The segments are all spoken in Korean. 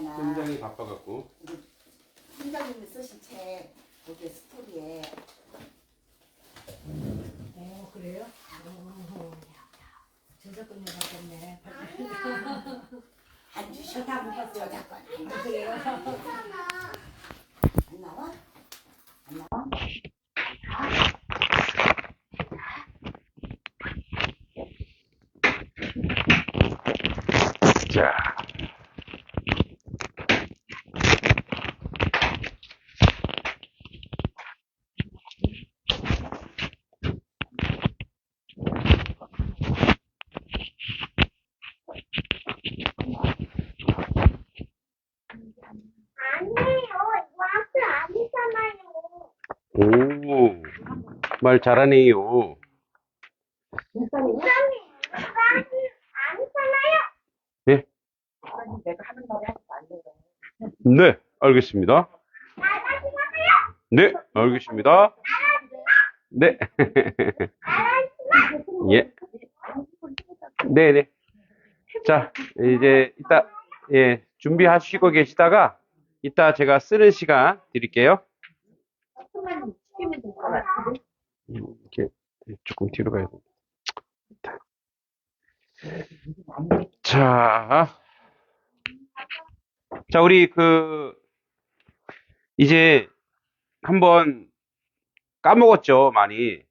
있잖아. 팀장이 바빠갖고. 팀장님이 쓰신 책 거기에 스토리에. 그래요? 저작권료 받겠네. 안 주셔. 저작권 안 주세요. 그래요? 안 나와? 안 나와? 자. 오, 말 잘하네요. 네? 내가 하는 말이 하지 말래요. 네, 알겠습니다. 네, 알겠습니다. 네. 예. 네네. 자, 이제 이따, 예, 준비하시고 계시다가 이따 제가 쓰는 시간 드릴게요. 이렇게 조금 뒤로 가야 됩니다. 자, 우리 이제 한번 까먹었죠, 많이.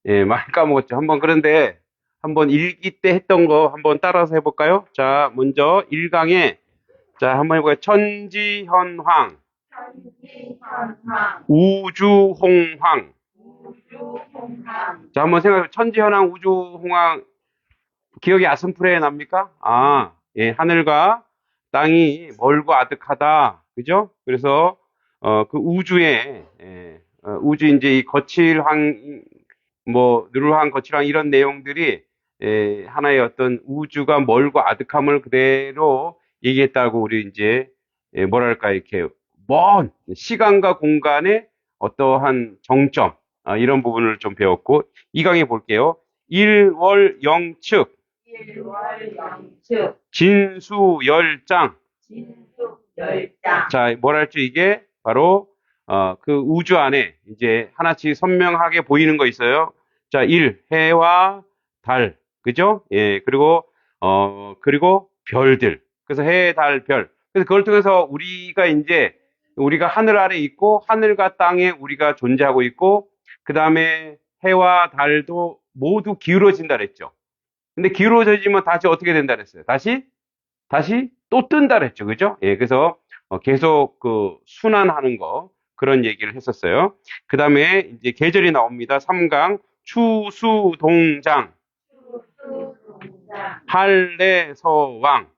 예, 많이 까먹었죠. 그런데 한번 일기 때 했던 거 한번 따라서 해볼까요? 자, 먼저 1강에, 자, 한번 해볼까요? 천지현황, 우주홍황. 자, 한번 생각해보세요. 천지현황, 우주홍황, 기억이 아슴프레에 납니까? 아, 예, 하늘과 땅이 멀고 아득하다. 그죠? 그래서, 그 우주에, 우주 이제 이 거칠항, 누르항, 거칠항 이런 내용들이, 하나의 어떤 우주가 멀고 아득함을 그대로 얘기했다고 우리 이제, 뭐랄까, 이렇게, 먼 시간과 공간의 어떠한 정점, 이런 부분을 좀 배웠고, 이 강의 볼게요. 일월영측, 진수열장. 자, 뭐랄지 이게 바로 그 우주 안에 이제 하나씩 선명하게 보이는 거 있어요. 자, 해와 달, 그죠? 예, 그리고 별들. 그래서 해, 달, 별. 그래서 그걸 통해서 우리가 하늘 아래 있고 하늘과 땅에 우리가 존재하고 있고 그 다음에 해와 달도 모두 기울어진다 그랬죠. 근데 기울어지면 다시 어떻게 된다 그랬어요? 다시 또 뜬다 그랬죠. 그죠? 예, 그래서 계속 순환하는 거, 그런 얘기를 했었어요. 그 다음에 이제 계절이 나옵니다. 3강, 추수동장, 한래서왕.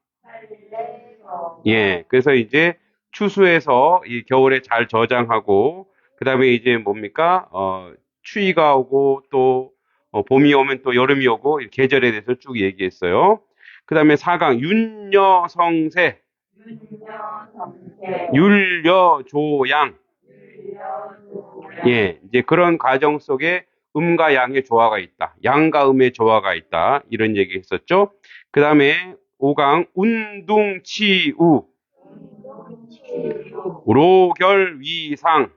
예, 그래서 이제 추수해서 이 겨울에 잘 저장하고, 그 다음에 이제 뭡니까? 추위가 오고 또 봄이 오면 또 여름이 오고 계절에 대해서 쭉 얘기했어요. 그 다음에 4강 윤여성세, 율여조양. 예, 이제 그런 과정 속에 음과 양의 조화가 있다. 양과 음의 조화가 있다. 이런 얘기 했었죠. 그 다음에 5강 운둥치우, 로결위상.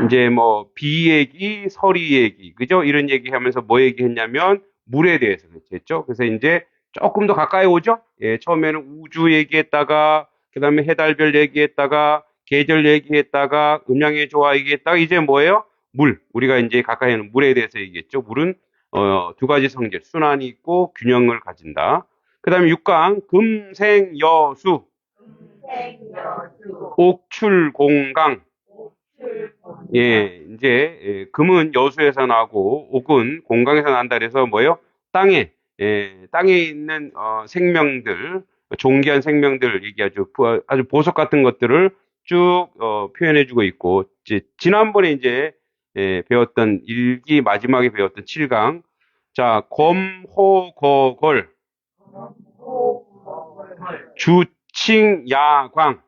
이제 비 얘기, 서리 얘기, 그죠? 이런 얘기 하면서 뭐 얘기했냐면 물에 대해서 했죠. 그래서 이제 조금 더 가까이 오죠? 예, 처음에는 우주 얘기했다가, 그 다음에 해달별 얘기했다가, 계절 얘기했다가, 음양의 조화 얘기했다가, 이제 뭐예요? 물. 우리가 이제 가까이 하는 물에 대해서 얘기했죠. 물은, 두 가지 성질, 순환이 있고 균형을 가진다. 그 다음에 6강, 금생여수, 옥출공강. 예, 이제, 금은 여수에서 나고, 옥은 공강에서 난다 그래서 뭐예요? 땅에 있는, 생명들, 존귀한 생명들 얘기하죠. 아주 보석 같은 것들을 쭉, 표현해주고 있고, 지난번에 배웠던 마지막에 배웠던 7강. 자, 검호거걸, 주칭야광.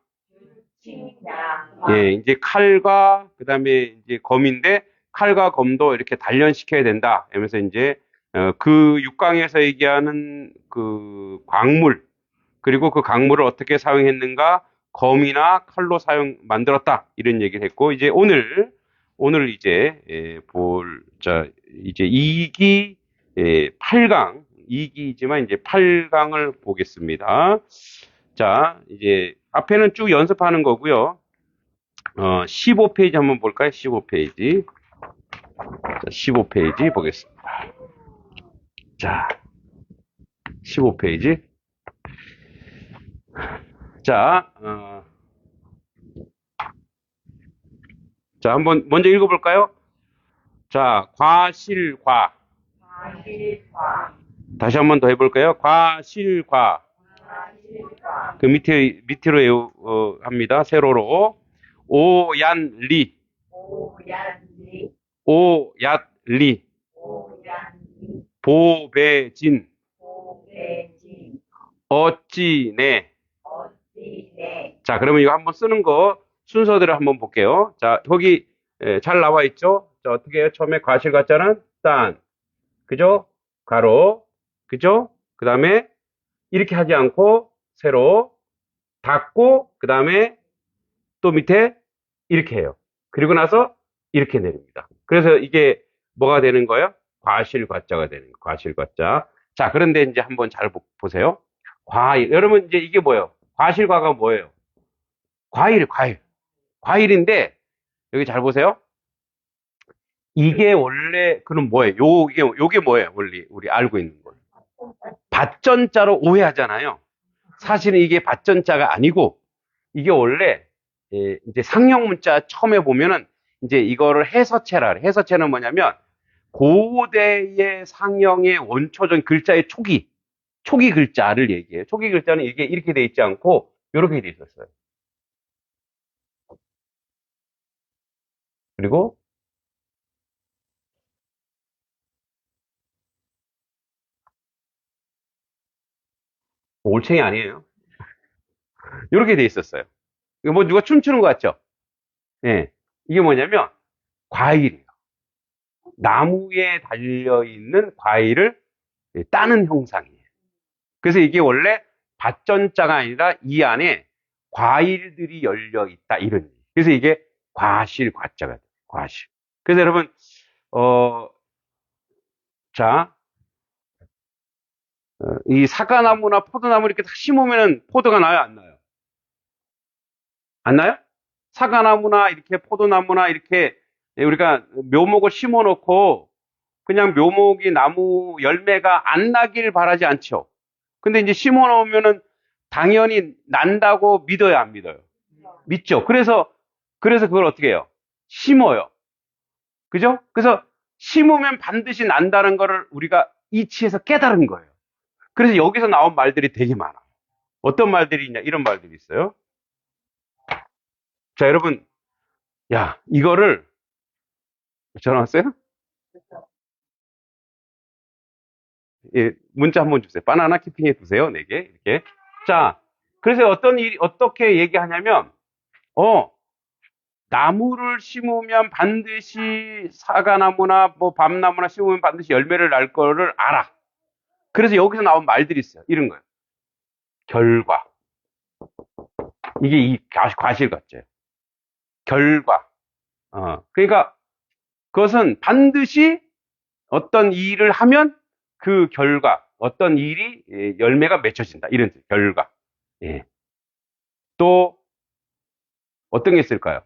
예, 이제 칼과, 그 다음에 이제 검인데, 칼과 검도 이렇게 단련시켜야 된다. 하면서 이제, 그 6강에서 얘기하는 그 광물, 그리고 그 강물을 어떻게 사용했는가? 검이나 칼로 만들었다. 이런 얘기를 했고, 이제 오늘 이제, 이제 2기, 8강, 2기이지만 이제 8강을 보겠습니다. 자, 이제 앞에는 쭉 연습하는 거고요. 15페이지 한번 볼까요? 15페이지. 자, 15페이지 보겠습니다. 자, 15페이지. 자, 자, 한번 먼저 읽어볼까요? 자, 과실과. 다시 한번 더 해볼까요? 과실과. 그 밑으로 합니다. 세로로. 오얀리. 오얏리. 보배진. 어찌네. 자, 그러면 이거 한번 쓰는 거 순서대로 한번 볼게요. 자, 거기 잘 나와 있죠? 자, 어떻게 해요? 처음에 과실 같자는 딴. 그죠? 가로. 그죠? 그 다음에 이렇게 하지 않고 세로 닫고 그 다음에 또 밑에 이렇게 해요. 그리고 나서 이렇게 내립니다. 그래서 이게 뭐가 되는 거예요? 과실과자가 되는 거예요. 과실과자. 자, 그런데 이제 한번 잘 보세요. 과일. 여러분 이제 이게 뭐예요? 과실과가 뭐예요? 과일. 과일인데 여기 잘 보세요. 이게 원래 그럼 뭐예요? 요게 뭐예요? 원래 우리 알고 있는 거예요. 밭전자로 오해하잖아요. 사실은 이게 밭전자가 아니고 이게 원래 이제 상형 문자 처음에 보면은 이제 이거를 해서체라 그래. 해서체는 뭐냐면 고대의 상형의 원초적 글자의 초기 글자를 얘기해요. 초기 글자는 이게 이렇게 돼 있지 않고 이렇게 돼 있었어요. 그리고 올챙이 아니에요. 이렇게 돼 있었어요. 이거 뭐 누가 춤추는 것 같죠? 예. 이게 뭐냐면 과일이에요. 나무에 달려있는 과일을 따는 형상이에요. 그래서 이게 원래 밭전자가 아니라 이 안에 과일들이 열려있다. 이런 얘기. 그래서 이게 과실과자가 돼요. 과실. 그래서 여러분, 자, 이 사과나무나 포도나무 이렇게 딱 심으면 포도가 나요? 안 나요? 안 나요? 사과나무나 이렇게 포도나무나 이렇게 우리가 묘목을 심어 놓고 그냥 묘목이 나무 열매가 안 나길 바라지 않죠. 근데 이제 심어 놓으면은 당연히 난다고 믿어야 안 믿어요? 믿죠. 그래서 그걸 어떻게 해요? 심어요. 그죠? 그래서 심으면 반드시 난다는 거를 우리가 이치해서 깨달은 거예요. 그래서 여기서 나온 말들이 되게 많아요. 어떤 말들이 있냐? 이런 말들이 있어요. 자, 여러분, 야, 이거를 전화 왔어요? 예, 문자 한번 주세요. 바나나 키핑해 두세요. 4개. 이렇게. 자, 그래서 어떻게 얘기하냐면, 나무를 심으면 반드시 사과나무나 뭐 밤나무나 심으면 반드시 열매를 날 거를 알아. 그래서 여기서 나온 말들이 있어요. 이런 거예요. 결과. 이게 이 과실 같죠. 결과. 그러니까 그것은 반드시 어떤 일을 하면 그 결과, 어떤 일이 열매가 맺혀진다. 이런 뜻, 결과. 예. 또 어떤 게 있을까요?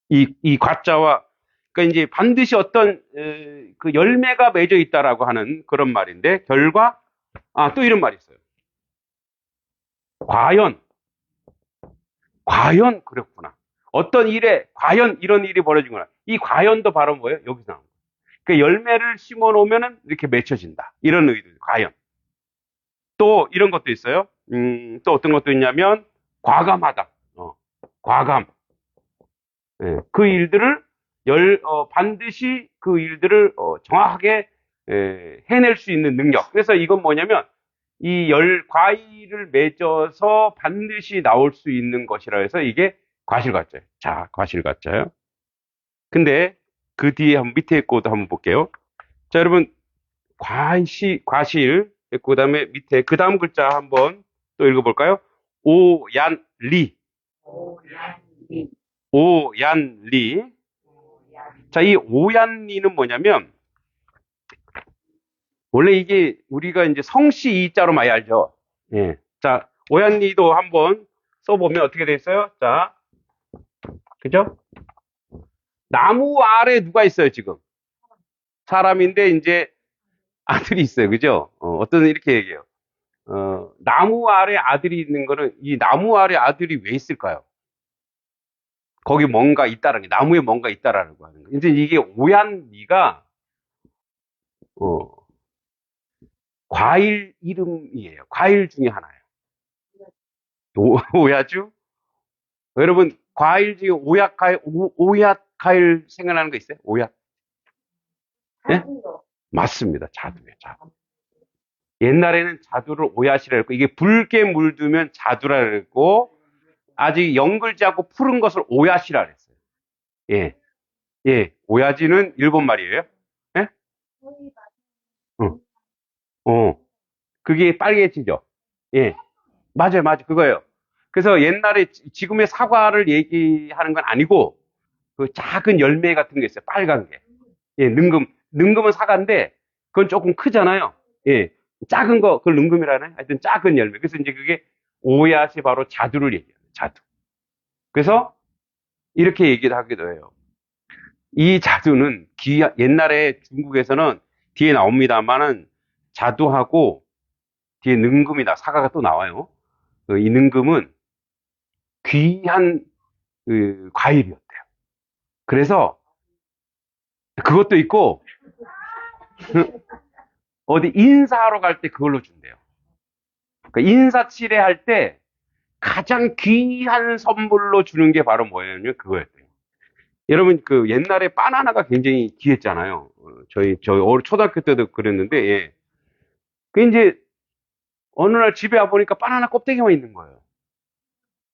이 과자와 그러니까 이제 반드시 어떤 그 열매가 맺어 있다라고 하는 그런 말인데 결과 또 이런 말이 있어요. 과연 그렇구나. 어떤 일에 과연 이런 일이 벌어지구나. 이 과연도 바로 뭐예요? 여기서 나온 거예요. 그 열매를 심어 놓으면은 이렇게 맺혀진다. 이런 의도. 과연. 또 이런 것도 있어요. 또 어떤 것도 있냐면 과감하다. 과감. 예, 그 일들을 반드시 그 일들을 정확하게 해낼 수 있는 능력. 그래서 이건 뭐냐면 이 과일을 맺어서 반드시 나올 수 있는 것이라 해서 이게 과실과자예요. 자, 과실과자예요. 근데 그 뒤에 밑에 거도 한번 볼게요. 자, 여러분 과실 그 다음에 밑에 그 다음 글자 한번 또 읽어볼까요? 오얀리. 오얀리. 오얀리. 자, 이 오얀리는 뭐냐면, 원래 이게 우리가 이제 성씨 이자로 많이 알죠? 예. 자, 오얀리도 한번 써보면 어떻게 돼 있어요? 자, 그죠? 나무 아래 누가 있어요, 지금? 사람인데, 이제 아들이 있어요. 그죠? 어떤 이렇게 얘기해요. 나무 아래 아들이 있는 거는 이 나무 아래 아들이 왜 있을까요? 거기 뭔가 있다라는 게, 나무에 뭔가 있다라는 거 하는 거. 이제 이게 오얀리가, 과일 이름이에요. 과일 중에 하나예요. 오야주? 여러분, 과일 중에 오약 과일 생각나는 거 있어요? 오약? 예? 자두요. 맞습니다. 자두예요, 자두. 옛날에는 자두를 오얏이라 했고, 이게 붉게 물들면 자두라 그랬고, 아직 영글지 않고 푸른 것을 오얏이라 그랬어요. 예. 예. 오야지는 일본 말이에요. 예? 어. 그게 빨개지죠. 예. 맞아요, 맞아요. 그거예요. 그래서 옛날에 지금의 사과를 얘기하는 건 아니고, 그 작은 열매 같은 게 있어요. 빨간 게. 예, 능금. 능금은 사과인데, 그건 조금 크잖아요. 예. 작은 거, 그걸 능금이라네. 하여튼 작은 열매. 그래서 이제 그게 오얏이 바로 자두를 얘기해요. 자두. 그래서 이렇게 얘기를 하기도 해요. 이 자두는 옛날에 중국에서는 뒤에 나옵니다만은 자두하고 뒤에 능금이다. 사과가 또 나와요. 이 능금은 귀한 과일이었대요. 그래서 그것도 있고 어디 인사하러 갈 때 그걸로 준대요. 그러니까 인사치레 할 때 가장 귀한 선물로 주는 게 바로 뭐였냐면 그거였대요. 여러분 그 옛날에 바나나가 굉장히 귀했잖아요. 저희 초등학교 때도 그랬는데 예. 그 이제 어느 날 집에 와 보니까 바나나 껍데기만 있는 거예요.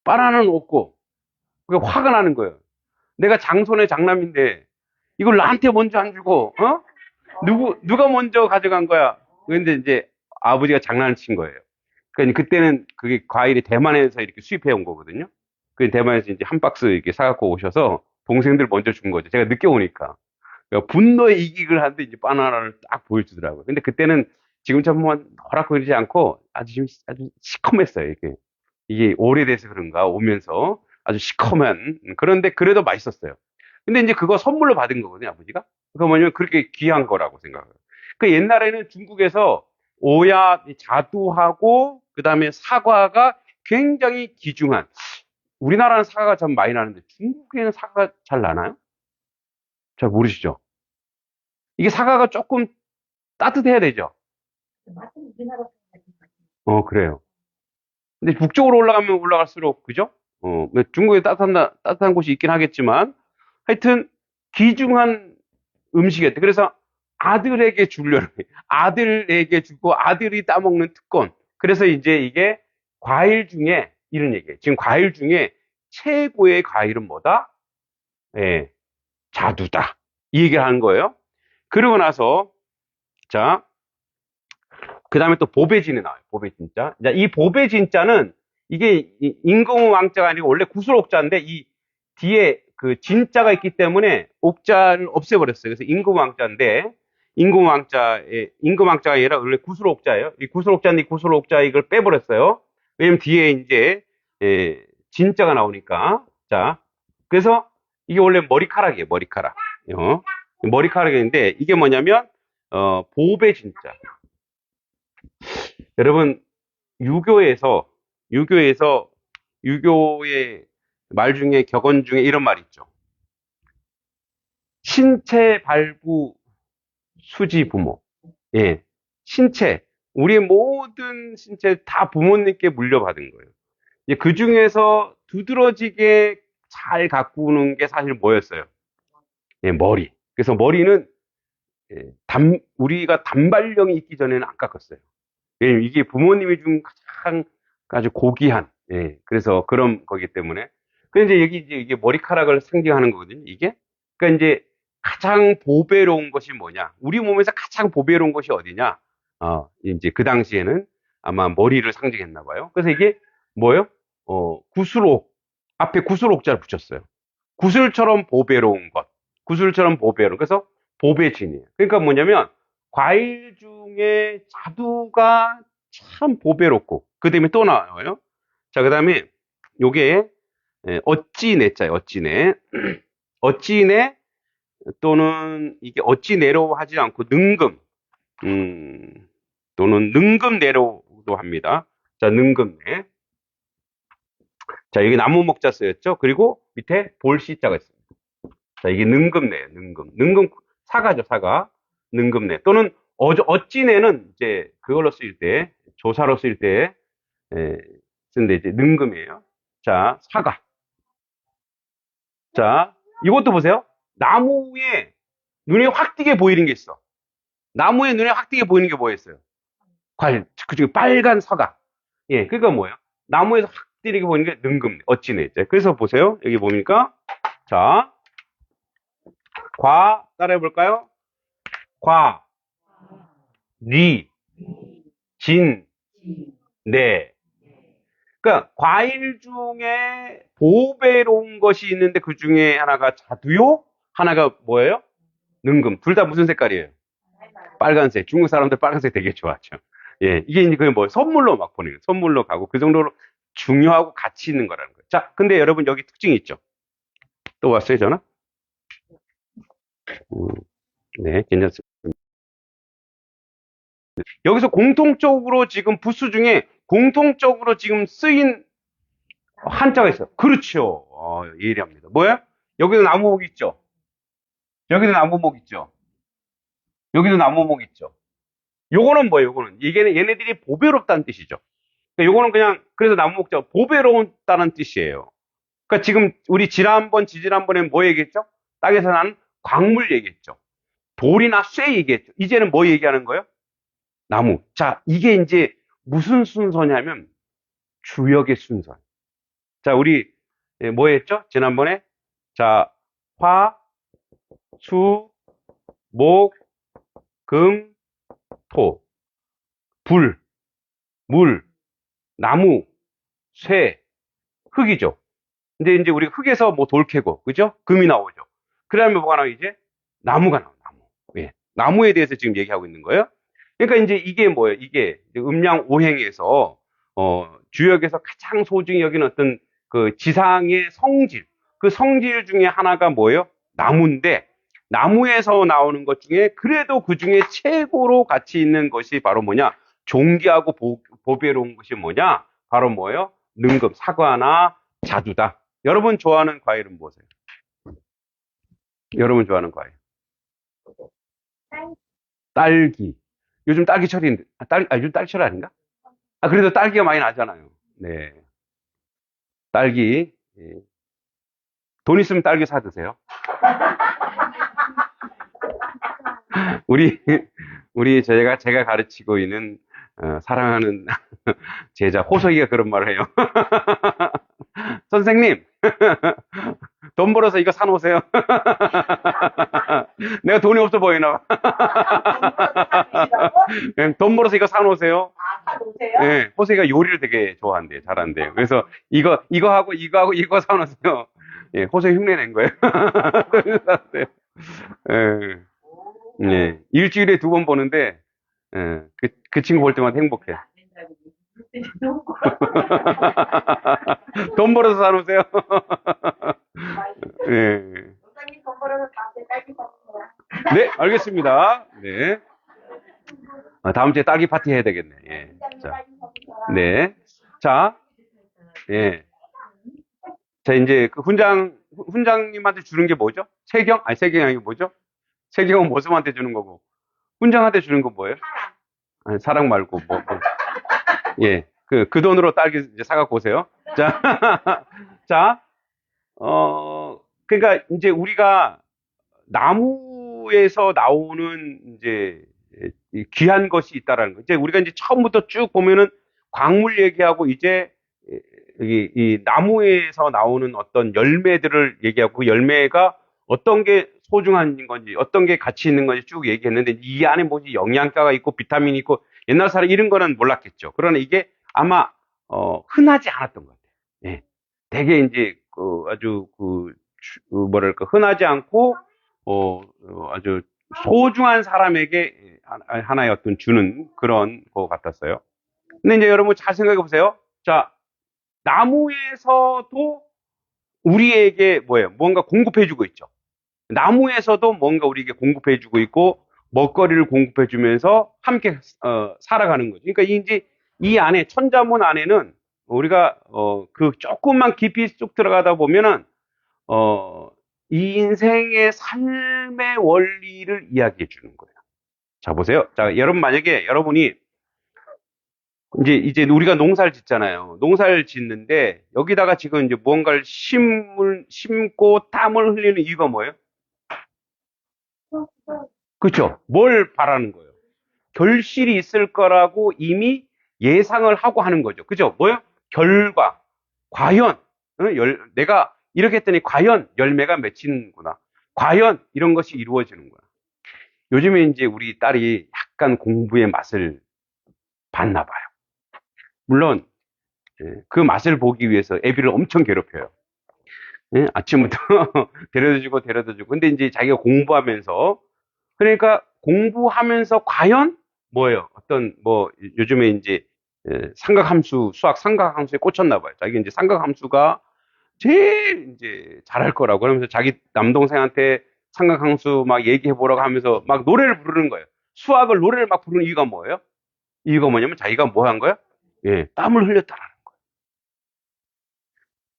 바나나는 없고 그게 화가 나는 거예요. 내가 장손의 장남인데 이걸 나한테 먼저 안 주고 누가 먼저 가져간 거야. 근데 이제 아버지가 장난을 친 거예요. 그러니까 그때는 그게 과일이 대만에서 이렇게 수입해 온 거거든요. 그 대만에서 이제 한 박스 이렇게 사갖고 오셔서 동생들 먼저 준 거죠. 제가 늦게 오니까. 그러니까 분노에 이익을 하는데 이제 바나나를 딱 보여주더라고요. 근데 그때는 지금처럼 허락거리지 않고 아주 시커맸어요. 이게 오래돼서 그런가 오면서 아주 시커먼 그런데 그래도 맛있었어요. 근데 이제 그거 선물로 받은 거거든요, 아버지가. 그거 뭐냐면 그렇게 귀한 거라고 생각해요. 그 옛날에는 중국에서 오야, 자두하고 그다음에 사과가 굉장히 귀중한. 우리나라는 사과가 참 많이 나는데 중국에는 사과가 잘 나나요? 잘 모르시죠? 이게 사과가 조금 따뜻해야 되죠? 맛은 우리나라 그래요. 근데 북쪽으로 올라가면 올라갈수록, 그죠? 뭐 중국에 따뜻한 곳이 있긴 하겠지만, 하여튼, 귀중한 음식이었대. 그래서 아들에게 주려는, 아들에게 주고 아들이 따먹는 특권. 그래서 이제 이게 과일 중에, 이런 얘기예요. 지금 과일 중에 최고의 과일은 뭐다? 예, 자두다. 이 얘기를 하는 거예요. 그러고 나서, 자, 그 다음에 또 보배진이 나와요. 보배진자. 자, 이 보배진자는 이게 임금의 왕자가 아니고 원래 구슬옥자인데 이 뒤에 그 진자가 있기 때문에 옥자를 없애버렸어요. 그래서 임금의 왕자인데 임금 왕자가 아니라 원래 구슬옥자예요. 이 구슬옥자인데 이 구슬옥자 이걸 빼버렸어요. 왜냐면 뒤에 이제 진자가 나오니까. 자, 그래서 이게 원래 머리카락이에요. 머리카락. 머리카락인데 이게 뭐냐면 보배진자. 여러분, 유교의 말 중에 격언 중에 이런 말 있죠. 신체 발부 수지 부모. 예. 신체. 우리의 모든 신체 다 부모님께 물려받은 거예요. 그 중에서 두드러지게 잘 가꾸는 게 사실 뭐였어요? 예, 머리. 그래서 머리는 우리가 단발령이 있기 전에는 안 깎았어요. 왜냐면 이게 부모님이 준 가장 아주 고귀한, 예, 그래서 그런 거기 때문에. 근데 이제 여기 이게 머리카락을 상징하는 거거든요, 이게. 그러니까 이제 가장 보배로운 것이 뭐냐? 우리 몸에서 가장 보배로운 것이 어디냐? 이제 그 당시에는 아마 머리를 상징했나 봐요. 그래서 이게 뭐예요? 구슬옥. 앞에 구슬옥자를 붙였어요. 구슬처럼 보배로운 것. 구슬처럼 보배로운. 그래서 보배진이에요. 그러니까 뭐냐면, 과일 중에 자두가 참 보배롭고, 그 다음에 또 나와요. 자, 그 다음에 요게, 어찌내자예요, 어찌내. 어찌내 또는 이게 어찌내로 하지 않고 능금, 또는 능금내로도 합니다. 자, 능금내. 자, 여기 나무 목자 쓰였죠? 그리고 밑에 볼시자가 있습니다. 자, 이게 능금내예요, 능금. 능금, 사과죠, 사과. 능금내. 또는 어찌내는 이제 그걸로 쓰일 때, 조사로 쓰일 때, 쓰는데 이제 능금이에요. 자, 사과. 자, 이것도 보세요. 나무에 눈에 확 띄게 보이는 게 있어. 나무에 눈에 확 띄게 보이는 게 뭐였어요? 그중에 빨간 사과. 예, 그니까 뭐예요? 나무에서 확 띄게 보이는 게 능금, 어찌내 있죠. 그래서 보세요. 여기 보니까, 자, 따라해볼까요? 리, 진, 네. 그러니까 과일 중에 보배로운 것이 있는데 그 중에 하나가 자두요, 하나가 뭐예요? 능금. 둘 다 무슨 색깔이에요? 빨간색. 중국 사람들 빨간색 되게 좋아하죠. 예, 이게 이제 그게 뭐 선물로 막 보내요. 선물로 가고 그 정도로 중요하고 가치 있는 거라는 거예요. 자, 근데 여러분 여기 특징이 있죠. 또 왔어요, 전화? 네, 괜찮습니다. 여기서 공통적으로 지금 부수 중에 공통적으로 지금 쓰인 한자가 있어요. 그렇죠. 예리합니다. 뭐야? 여기도 나무목 있죠? 여기도 나무목 있죠? 여기도 나무목 있죠? 요거는 뭐예요? 요거는 얘네들이 보배롭다는 뜻이죠. 그러니까 요거는 그냥 그래서 나무목자 보배로웠다는 뜻이에요. 그러니까 지금 우리 지지난번에 뭐 얘기했죠? 땅에서 나는 광물 얘기했죠. 돌이나 쇠 얘기했죠. 이제는 뭐 얘기하는 거예요? 나무. 자, 이게 이제 무슨 순서냐면 주역의 순서. 자, 우리 뭐 했죠? 지난번에 자, 화, 수, 목, 금, 토, 불, 물, 나무, 쇠, 흙이죠. 근데 이제 우리 흙에서 뭐 돌 캐고, 그죠? 금이 나오죠. 그 다음에 뭐가 나와요, 이제? 나무가 나와요, 나무. 예. 나무에 대해서 지금 얘기하고 있는 거예요. 그러니까 이제 이게 뭐예요? 이게 음양 오행에서, 주역에서 가장 소중히 여기는 어떤 그 지상의 성질, 그 성질 중에 하나가 뭐예요? 나무인데, 나무에서 나오는 것 중에 그래도 그 중에 최고로 가치 있는 것이 바로 뭐냐? 존귀하고 보배로운 것이 뭐냐? 바로 뭐예요? 능금, 사과나 자두다. 여러분 좋아하는 과일은 무엇이에요? 여러분 좋아하는 과일? 딸기. 요즘 딸기철인데, 요즘 딸기철 아닌가? 그래도 딸기가 많이 나잖아요. 네. 딸기. 예. 돈 있으면 딸기 사 드세요. 제가 가르치고 있는, 사랑하는 제자 호석이가 그런 말을 해요. 선생님, 돈 벌어서 이거 사놓으세요. 내가 돈이 없어 보이나 봐. 돈 벌어서 이거 사놓으세요. 사놓으세요? 네, 호석이가 요리를 되게 좋아한대요. 잘한대요. 그래서 이거 하고 이거 사놓으세요. 예, 호석이 흉내 낸 거예요. 예, 예, 일주일에 2번 보는데, 예, 그 친구 볼 때마다 행복해. 돈 벌어서 사놓으세요. 네. 네, 알겠습니다. 네. 다음 주에 딸기 파티 해야 되겠네. 예. 자, 네. 자, 예. 자, 이제 그 훈장님한테 주는 게 뭐죠? 세경? 세경이 아니고 뭐죠? 세경은 모습한테 주는 거고. 훈장한테 주는 건 뭐예요? 아니, 사랑 말고, 예. 그 돈으로 딸기 이제 사갖고 오세요. 자, 자, 그러니까 이제 우리가 나무에서 나오는 이제 귀한 것이 있다라는 거. 이제 우리가 이제 처음부터 쭉 보면은 광물 얘기하고 이제 이 나무에서 나오는 어떤 열매들을 얘기하고 그 열매가 어떤 게 소중한 건지 어떤 게 가치 있는 건지 쭉 얘기했는데 이 안에 뭐지 영양가가 있고 비타민이 있고 옛날 사람 이런 거는 몰랐겠죠. 그러나 이게 아마 흔하지 않았던 것 같아요. 예. 되게 이제 아주 뭐랄까 흔하지 않고 아주 소중한 사람에게 하나의 어떤 주는 그런 것 같았어요. 근데 이제 여러분 잘 생각해 보세요. 자, 나무에서도 우리에게 뭐예요? 뭔가 공급해주고 있죠. 나무에서도 뭔가 우리에게 공급해주고 있고 먹거리를 공급해주면서 함께 살아가는 거죠. 그러니까 이제 이 안에 천자문 안에는 우리가 그 조금만 깊이 쑥 들어가다 보면은 이 인생의 삶의 원리를 이야기해 주는 거예요. 자 보세요. 자 여러분 만약에 여러분이 이제 우리가 농사를 짓잖아요. 농사를 짓는데 여기다가 지금 이제 무언가를 심고 땀을 흘리는 이유가 뭐예요? 그렇죠. 뭘 바라는 거예요? 결실이 있을 거라고 이미 예상을 하고 하는 거죠. 그죠? 뭐요? 결과. 과연 내가 이렇게 했더니 과연 열매가 맺히는구나. 과연 이런 것이 이루어지는구나. 요즘에 이제 우리 딸이 약간 공부의 맛을 봤나 봐요. 물론 그 맛을 보기 위해서 애비를 엄청 괴롭혀요. 예? 아침부터 데려다 주고. 근데 이제 자기가 공부하면서 그러니까 공부하면서 과연 뭐예요? 어떤 뭐 요즘에 이제 삼각함수 수학 삼각함수에 꽂혔나 봐요. 자기 이제 삼각함수가 제일 이제 잘할 거라고 그러면서 자기 남동생한테 삼각함수 막 얘기해 보라고 하면서 막 노래를 부르는 거예요. 수학을 노래를 막 부르는 이유가 뭐예요? 이유가 뭐냐면 자기가 뭐 한 거야? 예, 땀을 흘렸다라는 거예요.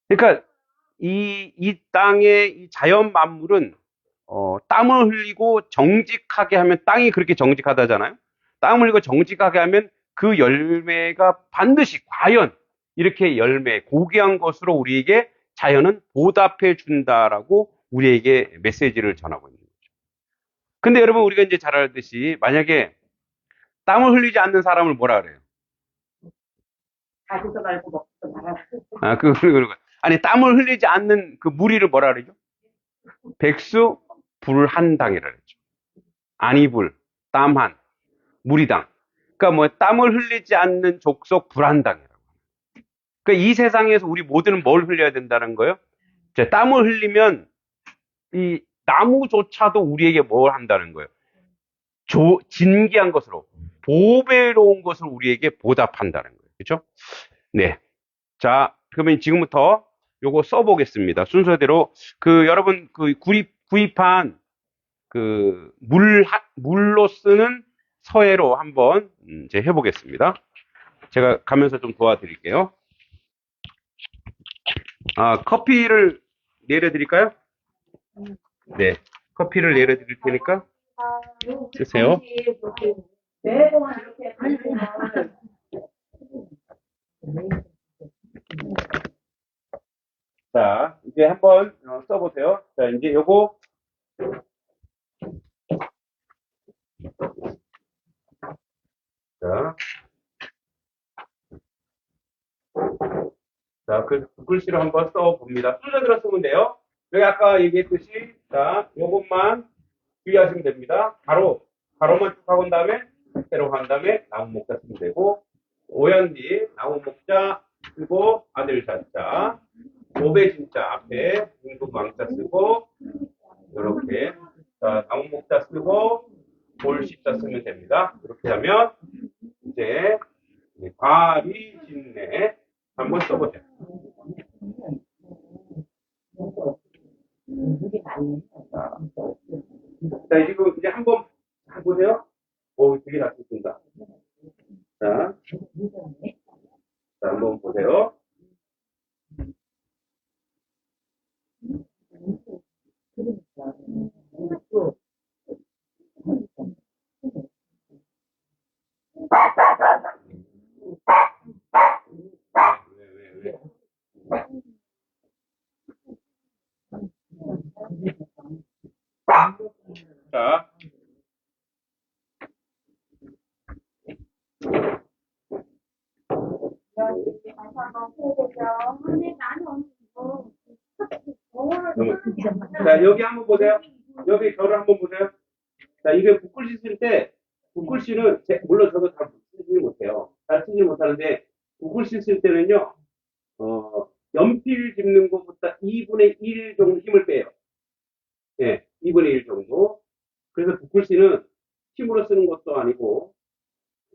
그러니까 이 땅의 이 자연 만물은 땀을 흘리고 정직하게 하면 땅이 그렇게 정직하다잖아요. 땀을 흘리고 정직하게 하면 그 열매가 반드시 과연 이렇게 열매, 고귀한 것으로 우리에게 자연은 보답해 준다라고 우리에게 메시지를 전하고 있는 거죠. 근데 여러분 우리가 이제 잘 알듯이 만약에 땀을 흘리지 않는 사람을 뭐라 그래요? 가지도 말고 먹지도 말아라. 아, 아니, 땀을 흘리지 않는 그 무리를 뭐라 그러죠? 백수 불한당이라 그러죠. 안이불, 땀한, 무리당. 그러니까 뭐 땀을 흘리지 않는 족속 불한당이라고. 그러니까 이 세상에서 우리 모두는 뭘 흘려야 된다는 거예요? 땀을 흘리면 이 나무조차도 우리에게 뭘 한다는 거예요? 진귀한 것으로, 보배로운 것을 우리에게 보답한다는 거예요. 그렇죠? 네. 자, 그러면 지금부터 요거 써보겠습니다. 순서대로 여러분 구입한 물로 쓰는 서예로 한번 이제 해보겠습니다. 제가 가면서 좀 도와드릴게요. 커피를 내려드릴까요? 네, 커피를 내려드릴 테니까 쓰세요. 매번 이렇게 하시면 자, 이제 한번 써보세요. 자, 이제 요거 자, 글씨로 한번 써봅니다. 순서대로 쓰면 돼요. 여기 아까 얘기했듯이, 자, 요것만 주의하시면 됩니다. 가로만 쭉 하고 온 다음에, 세로 한 다음에, 나무 목자 쓰면 되고, 오연디, 나무 목자 쓰고, 아들 자자, 오배진자 앞에, 중국왕자 쓰고, 요렇게, 자, 나무 목자 쓰고, 볼십자 쓰면 됩니다. 이렇게 하면, 이제, 과리진내 한번 써보세요. 자, 지금 이제 한번 보세요. 되게 잘 쓰신다. 자, 한번 보세요. 왜? 자, 자, 여기 한번 보세요. 여기 저를 한번 보세요. 자, 이게 붓글씨 쓸 때, 붓글씨는, 물론 저도 다 쓰지 못하는데, 북글씨 쓸 때는요, 연필 짚는 것보다 2분의 1 정도 힘을 빼요. 예, 2분의 1 정도. 그래서 북글씨는 힘으로 쓰는 것도 아니고,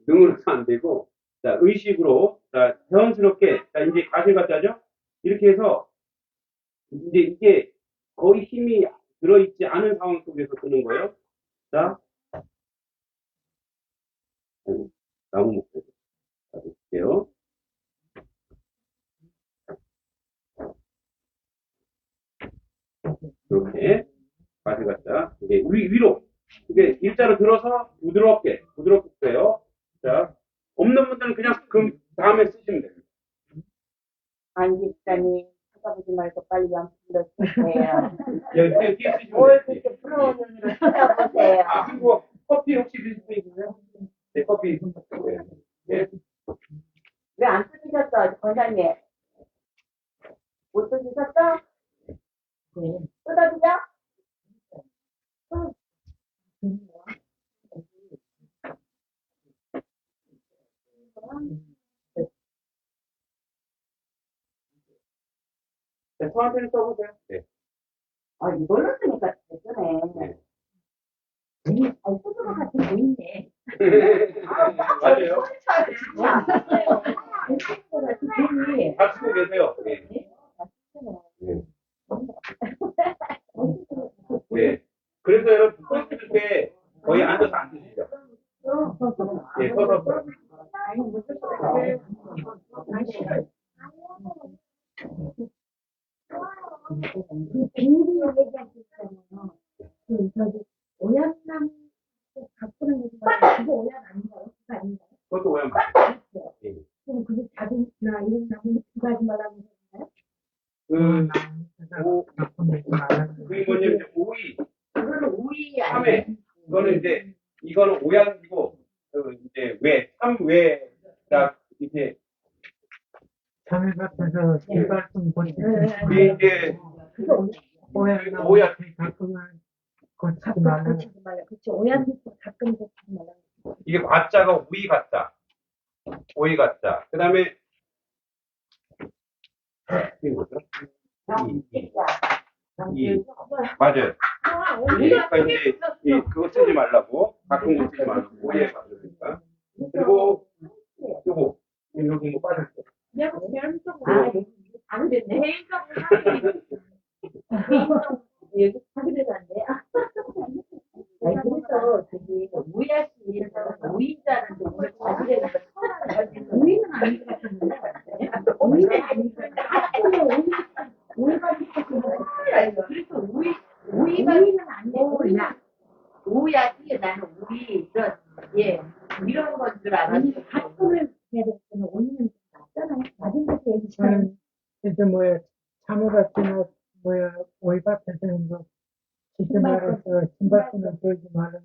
능으로도 안 되고, 자, 의식으로, 자, 자연스럽게, 자, 이제 가실가짜죠? 이렇게 해서, 이제 이게 거의 힘이 들어있지 않은 상황 속에서 쓰는 거예요. 자, 나무 목표. 자, 볼게요. 이렇게, 가실가짜. 이게 위로. 이게 일자로 들어서 부드럽게 써요. 자, 없는 분들은 그냥 그 다음에 쓰시면 됩니다. 안집사님 쳐다보지 말고 빨리 연필로 쓰세요. 여기 뒤에 쓰시면 뭘 돼요. 그렇게 부러운 눈으로 쳐다보세요. 아, 그리고 커피 혹시 드실 분 있으세요? 네, 커피. 네. 왜 안 쓰셨어, 권사님? 못 쓰셨어? 네. 쏟아주자? 네, 저한테는 써보세요. 네. 아, 이걸로 쓰니까 되네. 네. 잘 쓰는 것 같은 게 있네. 맞아요. 잘 잘 쓰고 계세요. 네. 네. 네. 그래서 여러분, 북글 쓸 때 거의 앉아서 안 쓰시죠? 네, 서서. 그 비밀이 얘기하셨잖아요. 그 저기 오얏나무 가꾸는 얘기가 그거 오얏 아닌가요? 그거 아닌가요? 그것도 오염 맞아요. 네. 그럼 그게 작은 나 이런 나무 두 가지 말하는 건가요? 그게 뭐냐면, 이제 오이, 그거는 우리 참외. 이거는 이제, 이거는 오양이고, 이제 참외가 이렇게, 참외밭에서 일발성 보시 이게 이제, 오양, 가끔은 고치지 말라. 그렇죠. 오얏잎도 가끔 고치지 말라. 이게 과자가 오이 같자. 오이 같자. 그 다음에, 이게 뭐죠? 맞아요. 그러니까 이제, 그거 쓰지 말라고. 가끔 거 쓰지 말고. 오이에 맞으니까. 그리고, 요거. 여기 뭐 빠졌어. 안 됐네. 여기 사기를 안 돼. 아니, 그래서 저기 우야씨 우인자는 좀 우리 자기를 우리는 아닌 것 같은데. 우리는 아닌 것 같은데. 우리가 그래서 우이가 아니고 우야씨 나는 우리 이런 건 줄 알았어. 가끔을 해야 되겠지만 우리는 낫잖아요. 낮은 것도 얘기잖아요. 이제 참외밭이나 오이밭에서는 짓지 말아서 신발끈을 들지 말라.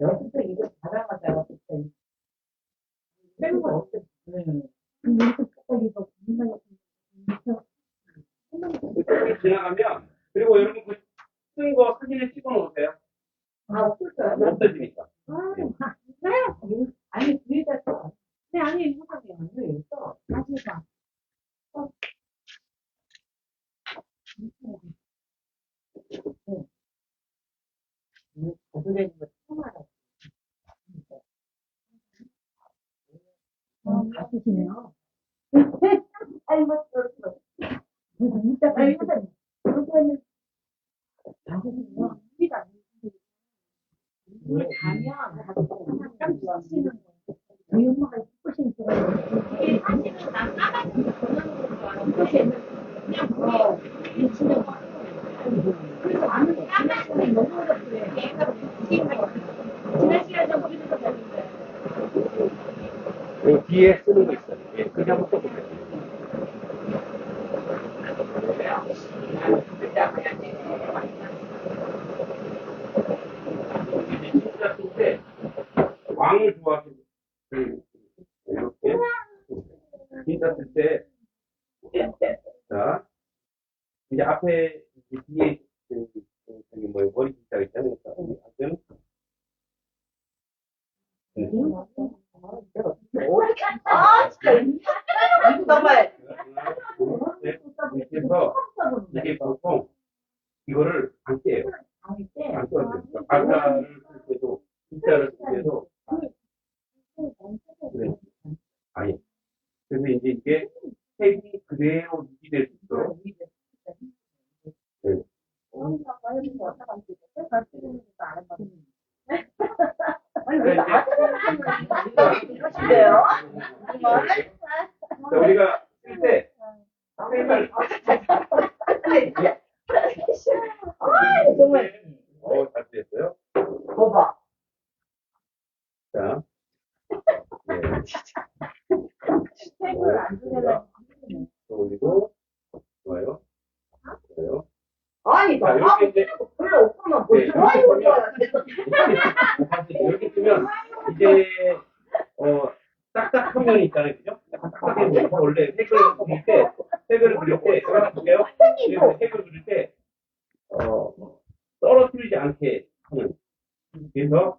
여기서 이거 자랑하자고 했더니 빼는 건 없어. 지나가면, 그리고 여러분 그 쓴 거 사진에 찍어 놓으세요. 없었어요. 없어지니까. 아니 뒤에다 써. 근데 아니 이거밖에 안 돼. 써. 다시 봐. 거들리는 거 처음 알아. 바쁘시네요. 아니 뭐 그렇죠. 진짜 아니 이거는 그거는 우리가 우리 가면 깜짝 쓰는 거. 저희 엄마가 예쁘신 거 이게 사실은 난 까만색 전화는 거 좋아해. 그냥 미치는 거. 그래서 아는 까만색이 너무 어렵더래. 얘가 지난 시간에 우리도 썼는데. 여기 뒤에 쓰는 거 있어요. 예, 그게 한번 써보세요. 진짜 쓸때 왕을 좋아하시는 이렇게 진짜 쓸 때 자, 이제 앞에 뒤에 여기 뭐 머리 빗자루 있잖아요. 하여튼 아, 진짜. 정말. 이렇게 해서 이게 보통 이거를 안 떼요. 안 떼요. 발자를 쓸 때도 빗자를 쓸 때도 그래. 아니. 그래서 이제 이게 색이 그대로 유지될 수 있어요. 네. 아니, 왜 나한테는 이러시대요? 정말? 자, 우리가 쓸 때 색을 아, 정말. 잘 됐어요. 봐봐. 자, 네. 책을 안 주려고. 올리고 좋아요. 좋아요. 아니, 자, 너하고 이렇게 이제 별로 없으면 뭐 네. 좋아요, 좋아요. 이렇게 쓰면 이제 딱딱한 면이 있잖아요, 그죠? 딱딱하게 보여서 원래 색을 그릴 때 제가 볼게요. 색을 그릴 때 떨어뜨리지 않게 하는. 그래서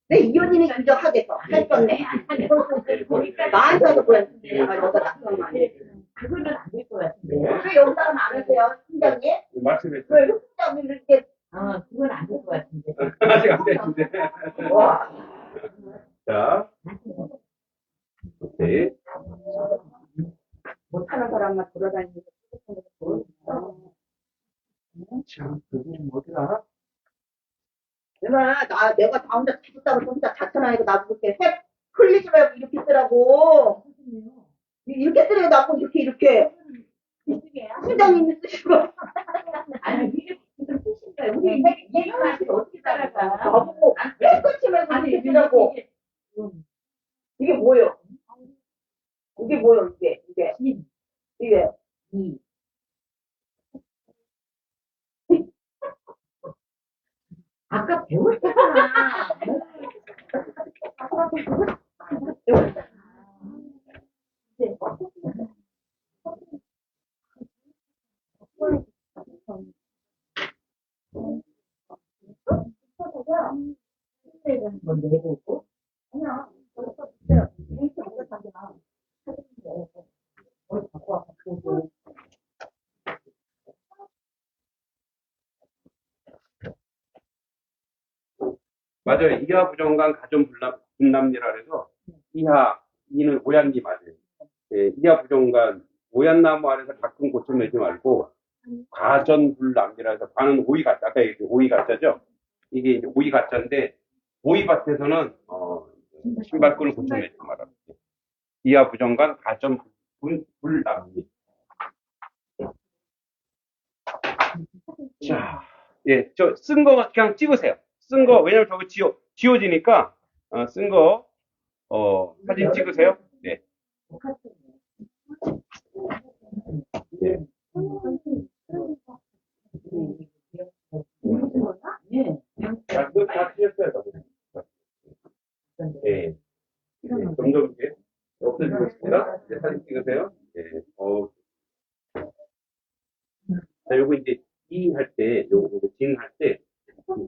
내 이혼이는 인정하겠어. 했었네. 나한테도 그랬는데, 여기다 놨으면 그거는 안 될 것 같은데. 왜 여기다가 나누세요, 팀장님? 말씀해 왜 팀장님 이렇게. 그건 안 될 것 같은데. 아직 안 됐는데. 와. 자, 오케이. 못하는 사람만 돌아다니는 거. 자, 그게 뭐더라? 내가 다 혼자 죽었다고 혼자 자천하니까 나도 그렇게 흘리지 말고 이렇게 쓰라고. 이렇게 쓰래요, 나고 이렇게. 팀장님이 쓰시고. 아니, 이게 무슨 뜻인가요? 우리 얘기하는데 어떻게 따라가? 나보고 깨끗이 말고 이렇게 쓰라고. 이게 뭐예요? 이게 뭐예요, 이게. 이게. 아까 배웠잖아. 뭐 내보고? 맞아요. 이하 부정간 가존 분남리라 해서 이는 오얏니 맞아요. 예, 이하 부정간 오얏나무 아래서 가끔 고쳐 내지 말고 가전 불남리라 해서 가는 오이 가짜 아까 얘기했죠. 오이 가짜죠. 이게 이제 오이 가짜인데 오이밭에서는 신발끈을 고쳐 내지 말아요. 이하 부정간 가전 불남리. 자, 예, 저 쓴 거 그냥 찍으세요. 쓴 거, 왜냐면 저거 지워지니까, 쓴 거, 사진 찍으세요. 네. 네. 다 틀렸어요, 네. 점점 이제 없어지고 있습니다. 이제 사진 찍으세요. 네. 자, 요거 이제 할 때, 요거 진 할 때,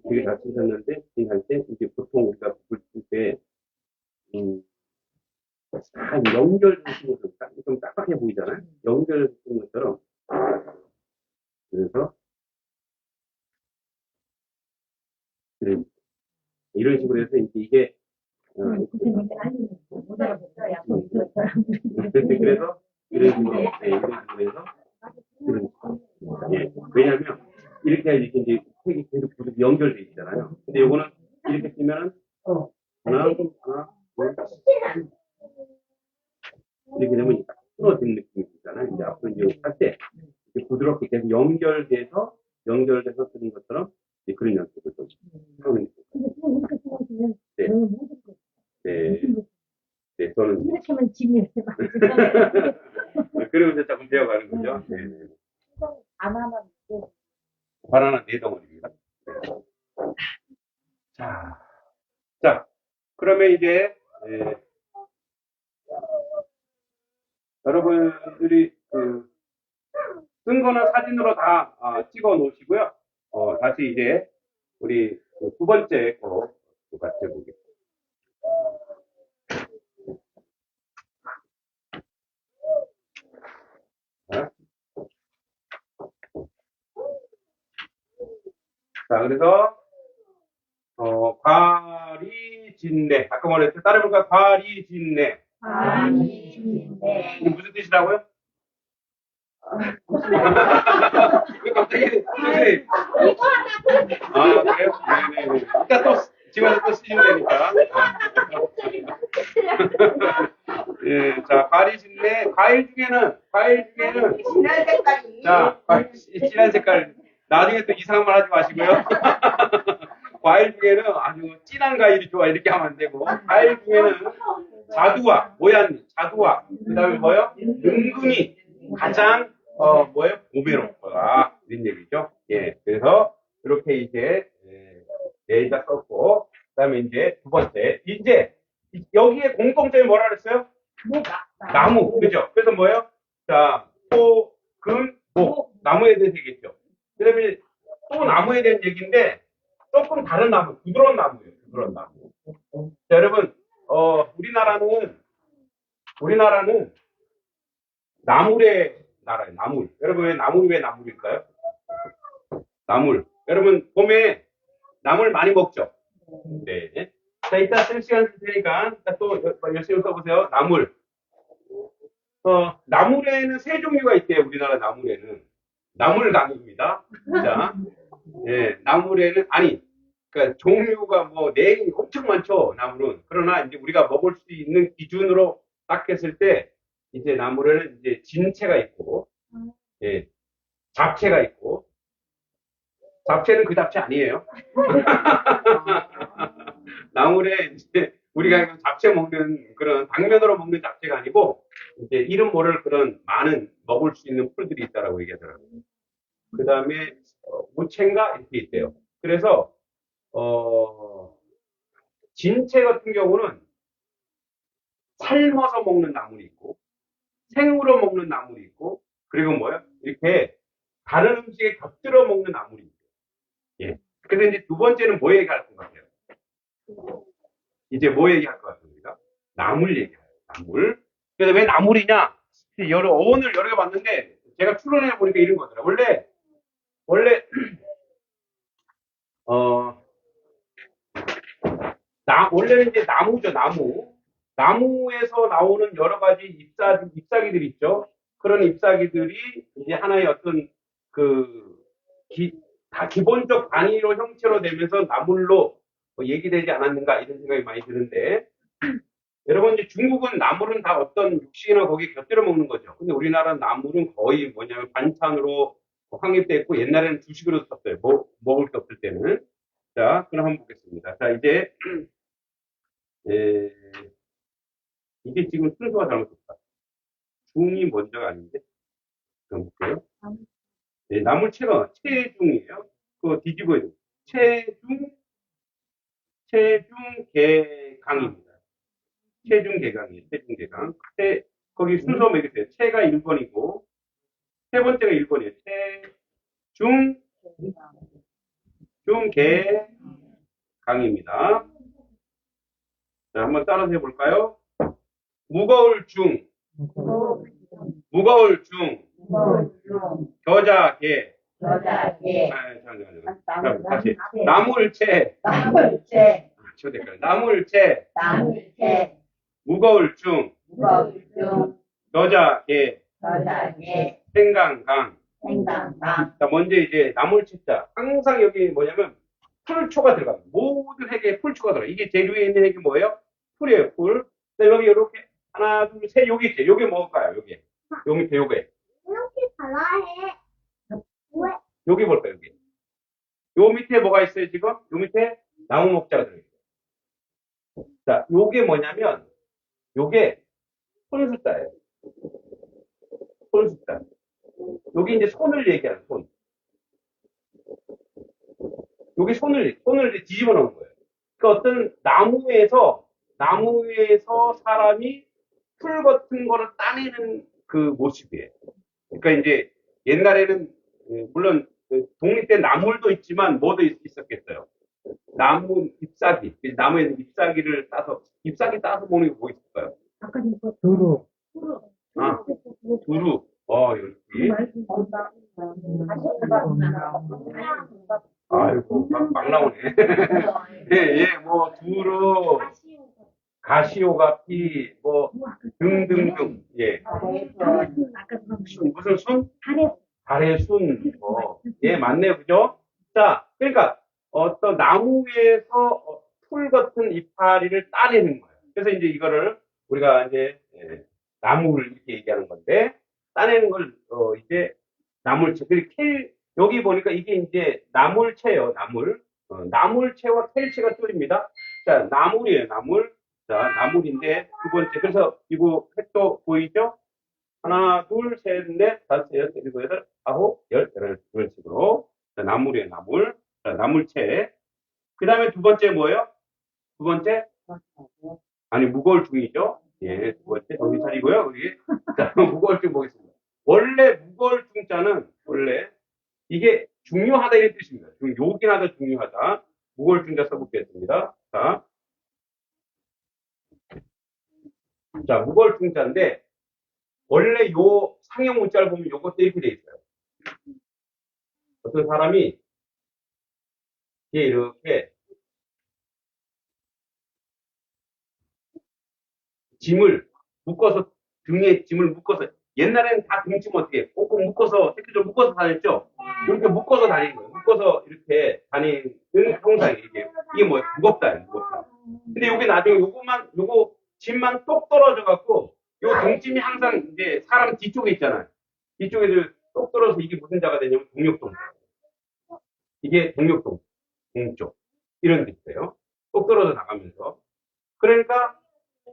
되게 잘 쓰셨는데, 진 할 때, 이제 보통 우리가 볼 때, 다 연결되는 것처럼 좀 딱딱해 보이잖아요? 연결되는 것처럼. 그래서, 이런 식으로 해서 이제 이게, 그래서, 이런 식으로, 네, 이런 식으로 해서, 예, 왜냐면, 이렇게 해야지 이제 색이 계속 연결돼 있잖아요. 근데 요거는 이렇게 쓰면은, 하나, 둘, 이렇게 되면 끊어진 느낌이 있잖아요. 이제 앞으로 이제 할 때, 이렇게 부드럽게 계속 연결돼서 쓰는 것처럼, 이제 그런 연습을 좀 하는 거예요. 네. 네. 네, 저는. 이렇게 하면 짐이 그리고 이제 조금 배워가는 거죠. 네. 네. 바나나 4덩어리입니다. 자, 그러면 이제, 여러분들이 쓴 거는 사진으로 다 찍어 놓으시고요. 같이 이제 우리 그두 번째 거 같이 해보겠습니다. 자, 그래서 과리진내. 아까 말했죠? 따라해볼까? 과리진내. 이게 무슨 뜻이라고요? 왜 갑자기 선생님? 아, 그래요? 네네네. 이따 또 집에서 또 쓰시면 되니까. 예, 자, 과리진내. 과일 중에는 진한 색깔이. 자, 진한 색깔. 나중에 또 이상한 말 하지 마시고요. 과일 중에는 아주 진한 과일이 좋아. 이렇게 하면 안 되고. 과일 중에는 자두와, 자두와. 그 다음에 뭐요? 은근히 가장, 뭐예요? 보배롭다. 이런 얘기죠. 예. 그래서, 이렇게 이제, 네자 썼고, 그 다음에 이제 두 번째. 이제, 여기에 공통점이 뭐라 그랬어요? 나무. 그죠? 그래서 뭐예요? 자, 소, 금, 목. 나무에 대해서 얘기했죠. 그 다음에 또 나무에 대한 얘기인데, 조금 다른 나무, 부드러운 나무예요. 부드러운 나무. 자, 여러분, 우리나라는 나물의 나라예요. 나물. 여러분, 왜 나물일까요? 나물. 여러분, 봄에 나물 많이 먹죠? 네. 자, 이따 쓸 시간 쓸 테니까, 또 열심히 써보세요. 나물. 나물에는 세 종류가 있대요. 우리나라 나물에는. 나물강입니다. 자, 예, 나물에는, 그러니까 종류가 뭐, 엄청 많죠, 나물은. 그러나 이제 우리가 먹을 수 있는 기준으로 딱 했을 때, 이제 나물에는 이제 진채가 있고, 예, 잡채가 있고, 잡채는 그 잡채 아니에요. 나물에 이제 우리가 잡채 먹는 그런 당면으로 먹는 잡채가 아니고, 이제 이름 모를 그런 많은 먹을 수 있는 풀들이 있다라고 얘기하더라고요. 그 다음에, 무채인가? 이렇게 있대요. 그래서, 진채 같은 경우는 삶아서 먹는 나물이 있고, 생으로 먹는 나물이 있고, 그리고 뭐요? 이렇게 다른 음식에 곁들여 먹는 나물이 있어요. 예. 그래서 이제 두 번째는 뭐 얘기할 것 같아요? 이제 뭐 얘기할 것 같습니다? 나물 얘기해요. 나물. 그래서 왜 나물이냐? 어원을 여러 개 봤는데, 제가 추론해 보니까 이런 거더라고요. 원래, 원래는 이제 나무죠, 나무. 나무에서 나오는 여러 가지 잎사귀들이 있죠. 그런 잎사귀들이 이제 하나의 어떤 다 기본적 단위로 형체로 되면서 나물로 얘기되지 않았는가 이런 생각이 많이 드는데, 여러분 이제 중국은 나물은 다 어떤 육식이나 거기에 곁들여 먹는 거죠. 근데 우리나라 나물은 거의 뭐냐면 반찬으로 확립되어 있고 옛날에는 주식으로 썼어요. 먹을 게 없을 때는. 자, 그럼 한번 보겠습니다. 자, 이제 이게 지금 순서가 잘못됐다. 중이 먼저가 아닌데. 그럼 볼게요. 네, 나물채가 체중이에요. 그거 뒤집어야 돼요. 체중계강입니다. 체중계강이에요. 체중계강. 거기 순서 매기세요. 체가 1번이고, 세 번째가 1번이에요. 중계강입니다. 자, 한번 따라서 해볼까요? 무거울 중, 겨자개, 다시. 나물채, 무거울 중, 겨자개, 생강강. 자, 먼저 이제 나물채자. 항상 여기 뭐냐면 풀초가 들어가요. 모든 핵에 풀초가 들어가요. 이게 재료에 있는 핵이 뭐예요? 풀이에요, 풀. 자, 여기 이렇게 하나, 둘, 셋, 여기 있죠. 요게 뭘까요? 요게. 요 밑에 요게. 이렇게 잘라해. 왜? 여기 볼까요, 여기. 요 밑에 뭐가 있어요, 지금? 요 밑에 나무 목자가 들어있어요. 자, 요게 뭐냐면, 요게 손숫자예요. 손숫자. 여기 이제 손을 얘기하는 손. 여기 손을 이제 뒤집어 놓은 거예요. 그 어떤 나무에서 사람이 풀 같은 거를 따내는 그 모습이에요. 그러니까 이제 옛날에는, 물론 그 독립된 나물도 있지만 뭐도 있었겠어요? 나무 잎사귀, 나무에는 잎사귀를 따서 잎사귀 따서 먹는 게 뭐 있을까요? 아까 이거 두루. 아, 두루. 여기. 아이고, 막 나오네. 예, 예, 뭐, 두루, 가시오가피, 뭐, 등등등. 예. 아까 무슨 순? 달에 달의순. 예, 맞네요. 그죠? 자, 그러니까, 어떤 나무에서 풀 같은 이파리를 따내는 거예요. 그래서 이제 이거를 우리가 이제, 나무를 이렇게 얘기하는 건데, 따내는 걸, 이제, 나물채. 여기 보니까 이게 이제 나물채예요, 나물. 나물채와 텔채가 틀립니다. 자, 나물이에요, 나물. 자, 나물인데, 두 번째. 그래서 이거 획도 보이죠? 하나, 둘, 셋, 넷, 다섯, 여섯, 일곱, 여덟, 아홉, 열, 이런 식으로. 자, 나물이에요, 나물. 자, 나물채. 그 다음에 두 번째 뭐예요? 두 번째? 아니, 무거울중이죠. 예, 두 번째 정신 차리고요, 우리. 자, 무거울중 보겠습니다. 원래 무거울중자는, 원래, 이게 중요하다 이런 뜻입니다. 요긴하다, 중요하다. 무거울중자 써보겠습니다. 자, 무거울중자인데, 원래 요 상형 문자를 보면 요것도 이렇게 돼 있어요. 어떤 사람이 이렇게 짐을 묶어서, 등에 짐을 묶어서, 옛날에는 다 등짐 어떻게 꼭꼭 묶어서, 새끼줄 묶어서 다녔죠? 이렇게 묶어서 다니는 거예요. 묶어서 이렇게 다니는 형상이 이게 뭐 무겁다, 무겁다. 근데 요게 나중에 요거 짐만 똑 떨어져갖고, 요 등짐이 항상 이제 사람 뒤쪽에 있잖아요. 뒤쪽에 똑 떨어져서 이게 무슨 자가 되냐면 동력동. 이게 동력동, 동쪽. 이런 게 있어요. 똑 떨어져 나가면서. 그러니까,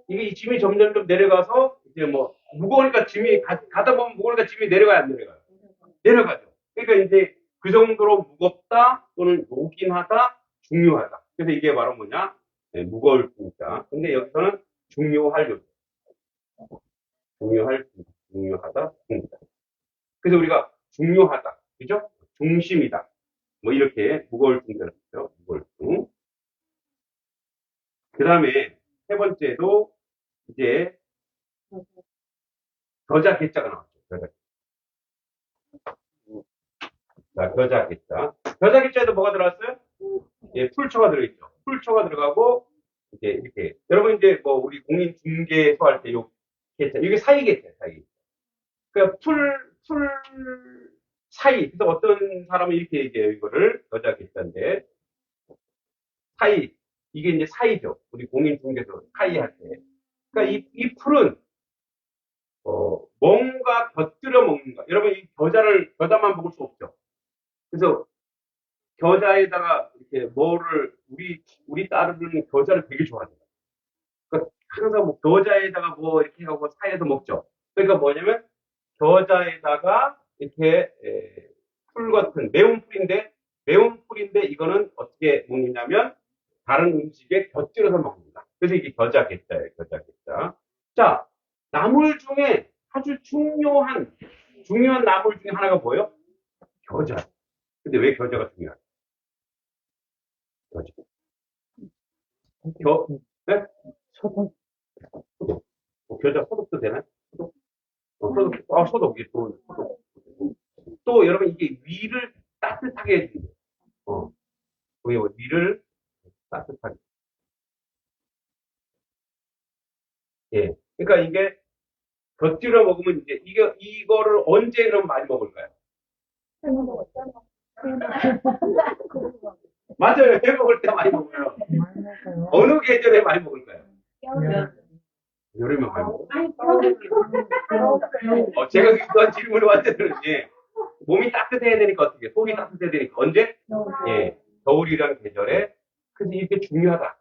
이게 이 짐이 점점 내려가서, 이제 뭐, 무거우니까 짐이, 가다 보면 무거우니까 짐이 내려가요, 안 내려가요? 내려가죠. 그러니까 이제 그 정도로 무겁다, 또는 요긴하다, 중요하다. 그래서 이게 바로 뭐냐? 네, 무거울 뿐이다. 근데 여기서는 중요할 요소. 중요하다, 중요하다. 그래서 우리가 중요하다, 그죠? 중심이다. 뭐 이렇게 무거울 뿐이라는 거죠. 무거울 뿐. 그 다음에 세 번째도 이제 겨자 개자가 나왔죠. 겨자 개자. 겨자 개자에도 뭐가 들어갔어요? 예, 풀초가 들어있죠. 풀초가 들어가고 이제 이렇게 여러분 이제 뭐 우리 공인 중개소 할 때 요 개자 이게 사이 개자 사이. 그러니까 풀 사이. 그래서 어떤 사람은 이렇게 얘기해요. 이거를 겨자 개자인데 사이. 이게 이제 사이죠. 우리 공인 중개소 사이 할 때. 그러니까 이 풀은 뭔가 곁들여 먹는가. 여러분, 겨자만 먹을 수 없죠. 그래서, 겨자에다가, 이렇게 우리 딸은 겨자를 되게 좋아해요. 그러니까 항상 뭐, 겨자에다가 뭐, 이렇게 하고 사이에서 먹죠. 그러니까 뭐냐면, 겨자에다가, 이렇게, 풀 같은, 매운 풀인데, 이거는 어떻게 먹느냐면, 다른 음식에 곁들여서 먹는다. 그래서 이게 겨자 개자예요, 겨자 개자. 자, 나물 중에 아주 중요한 나물 중에 하나가 뭐예요? 겨자. 근데 왜 겨자가 중요할까? 네? 소독. 겨자 소독도 되나요? 소독. 이게 또, 소독. 또 여러분 이게 위를 따뜻하게 해준대요. 위를 따뜻하게. 예. 그러니까 이게 곁들여 먹으면 이제 이거를 언제 그럼 많이 먹을까요? 맞아요. 해 먹을 때 많이 먹어요. 어느 계절에 많이 먹을까요? 여름에 많이 먹어요. 제가 이런 질문을 완전 들었지. 몸이 따뜻해야 되니까 어떻게? 속이 따뜻해야 되니까 언제? 예, 겨울이란 계절에. 그래서 이게 중요하다.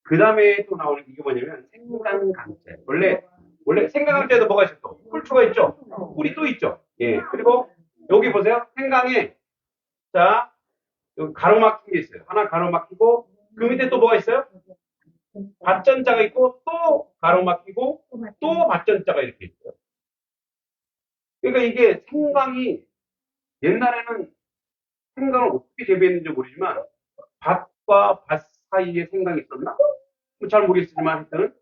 그 다음에 또 나오는 게 이게 뭐냐면 생강감채. 원래 생강감채에도 뭐가 있어? 풀초가 있죠? 꿀이 또 있죠? 예. 그리고 여기 보세요. 생강에 자 여기 가로막힌 게 있어요. 하나 가로막히고 그 밑에 또 뭐가 있어요? 밭전자가 있고 또 가로막히고 또 밭전자가 이렇게 있어요. 그러니까 이게 생강이 옛날에는 생강을 어떻게 재배했는지 모르지만 밭과 밭 사이에 생강이 있었나? 뭐잘 모르겠지만 일단은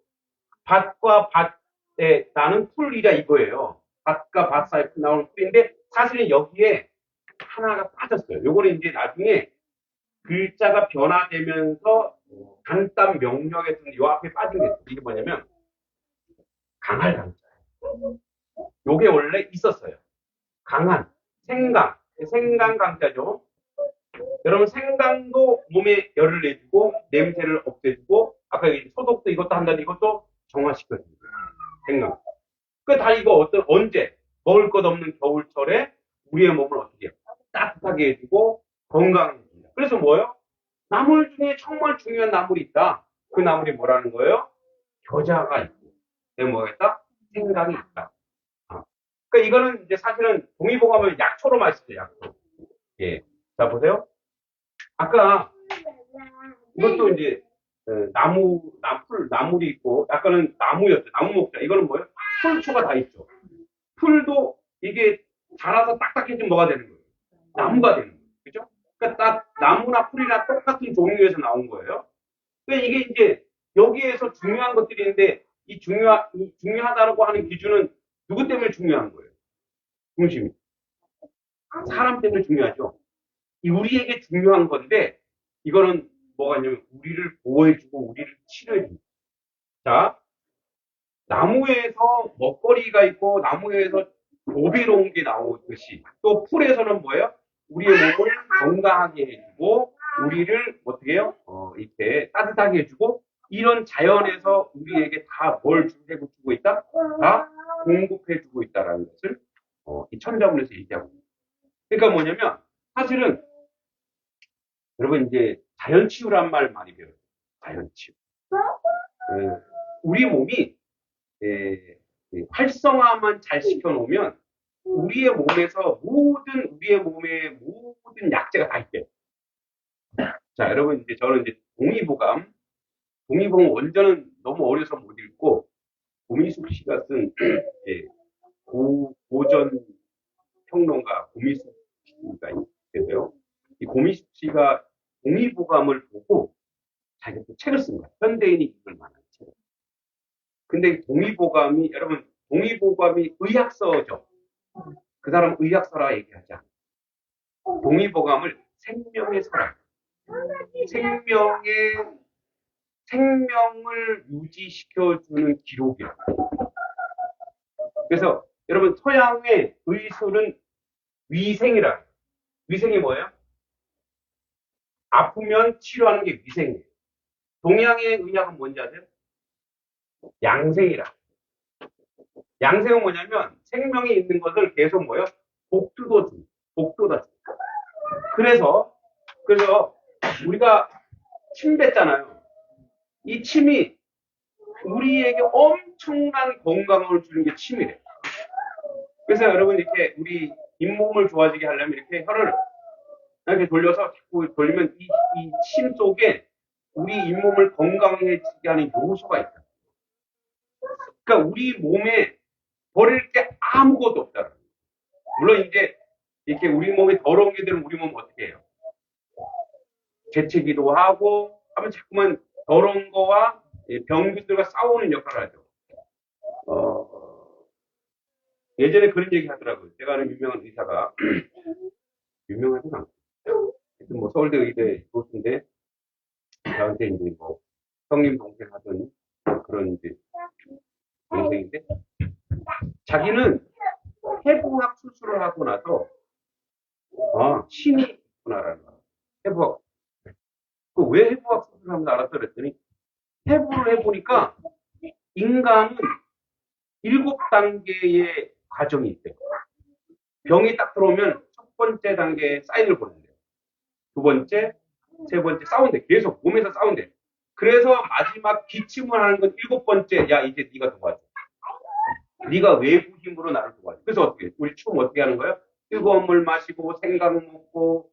밭과 밭에 나는 풀이라 이거예요. 밭과 밭 사이에 나오는 풀인데 사실은 여기에 하나가 빠졌어요. 요거는 이제 나중에 글자가 변화되면서 간단 명령에서는 요 앞에 빠진 게 있어요. 이게 뭐냐면 강할 강자예요. 요게 원래 있었어요. 강한 생강, 생강 강자죠. 여러분 생강도 몸에 열을 내주고 냄새를 없애주고 아까 얘기했던 소독도 이것도 한다는 이것도 정화시켜줍니다. 생강. 그 다 이거 언제 먹을 것 없는 겨울철에 우리의 몸을 어떻게 해요? 따뜻하게 해주고 건강해 줍니다. 그래서 뭐예요? 나물 중에 정말 중요한 나물이 있다. 그 나물이 뭐라는 거예요? 겨자가 있고, 뭐겠다? 생강이 있다. 그러니까 이거는 이제 사실은 동의보감을 약초로 마시죠, 약초. 예. 자, 보세요. 아까 이것도 이제 나물이 있고, 아까는 나무였죠. 나무 먹자. 이거는 뭐예요? 풀초가 다 있죠. 풀도 이게 자라서 딱딱해지면 뭐가 되는 거예요? 나무가 되는 거예요. 그죠? 그러니까 나무나 풀이나 똑같은 종류에서 나온 거예요. 그러니까 이게 이제 여기에서 중요한 것들이 있는데 이 중요하다고 하는 기준은 누구 때문에 중요한 거예요? 중심이. 사람 때문에 중요하죠. 이 우리에게 중요한 건데 이거는 뭐가 있냐면 우리를 보호해주고 우리를 치료해줍니다. 자, 나무에서 먹거리가 있고 나무에서 보배로운 게 나오듯이 또 풀에서는 뭐예요? 우리의 몸을 건강하게 해주고 우리를 어떻게 해요? 이렇게 따뜻하게 해주고 이런 자연에서 우리에게 다 뭘 주고 있다? 다 공급해주고 있다라는 것을 이 천자문에서 얘기하고 있습니다. 그러니까 뭐냐면 사실은 여러분 이제 자연치유란 말 많이 배워요. 자연치유. 우리 몸이 활성화만 잘 시켜놓으면 우리의 몸에서 우리의 몸에 모든 약재가 다 있대요. 자, 여러분 이제 저는 이제 동의보감 원전은 너무 어려서 못 읽고 고미숙 씨가 쓴 고전 평론가 고미숙 씨가 있는데요. 이 고미숙 씨가 동의보감을 보고 자기가 또 책을 쓴 거예요. 현대인이 읽을 만한 책. 근데 동의보감이 여러분 동의보감이 의학서죠. 그 사람 의학서라 얘기하지 않아요. 동의보감을 생명의 서라. 생명을 유지시켜주는 기록이에요. 그래서 여러분 서양의 의술은 위생이라. 위생이 뭐예요? 아프면 치료하는 게 위생이에요. 동양의 의학은 뭔지 아세요? 양생이라. 양생은 뭐냐면 생명이 있는 것을 계속 뭐예요? 복돋아 줘. 그래서 우리가 침 뱉잖아요. 이 침이 우리에게 엄청난 건강을 주는 게 침이래요. 그래서 여러분 이렇게 우리 잇몸을 좋아지게 하려면 이렇게 혀를 이렇게 돌려서 자꾸 돌리면 이 침 속에 우리 잇몸을 건강해지게 하는 요소가 있다. 그러니까 우리 몸에 버릴 게 아무것도 없다. 물론 이제 이렇게 우리 몸에 더러운 게 되면 우리 몸은 어떻게 해요? 재채기도 하고 하면 자꾸만 더러운 거와 병균들과 싸우는 역할을 하죠. 예전에 그런 얘기 하더라고요. 제가 아는 유명한 의사가 유명하진 않고 하여튼 뭐 서울대 의대 교수인데 저한테 이제 뭐 형님 동생 하던 그런 이제 동생인데 자기는 해부학 수술을 하고 나서 신이 있구나라는 거야. 해부학. 왜 해부학 수술을 하면서 알았어 그랬더니 해부를 해보니까 인간은 7단계의 과정이 있대요. 병이 딱 들어오면 첫 번째 단계에 사인을 보낸대요. 두 번째, 세 번째 싸운대. 계속 몸에서 싸운대. 그래서 마지막 기침을 하는 건 7번째. 야 이제 네가 도와줘. 네가 외부 힘으로 나를 도와줘. 그래서 어떻게 우리 춤 어떻게 하는 거예요? 뜨거운 물 마시고 생강 먹고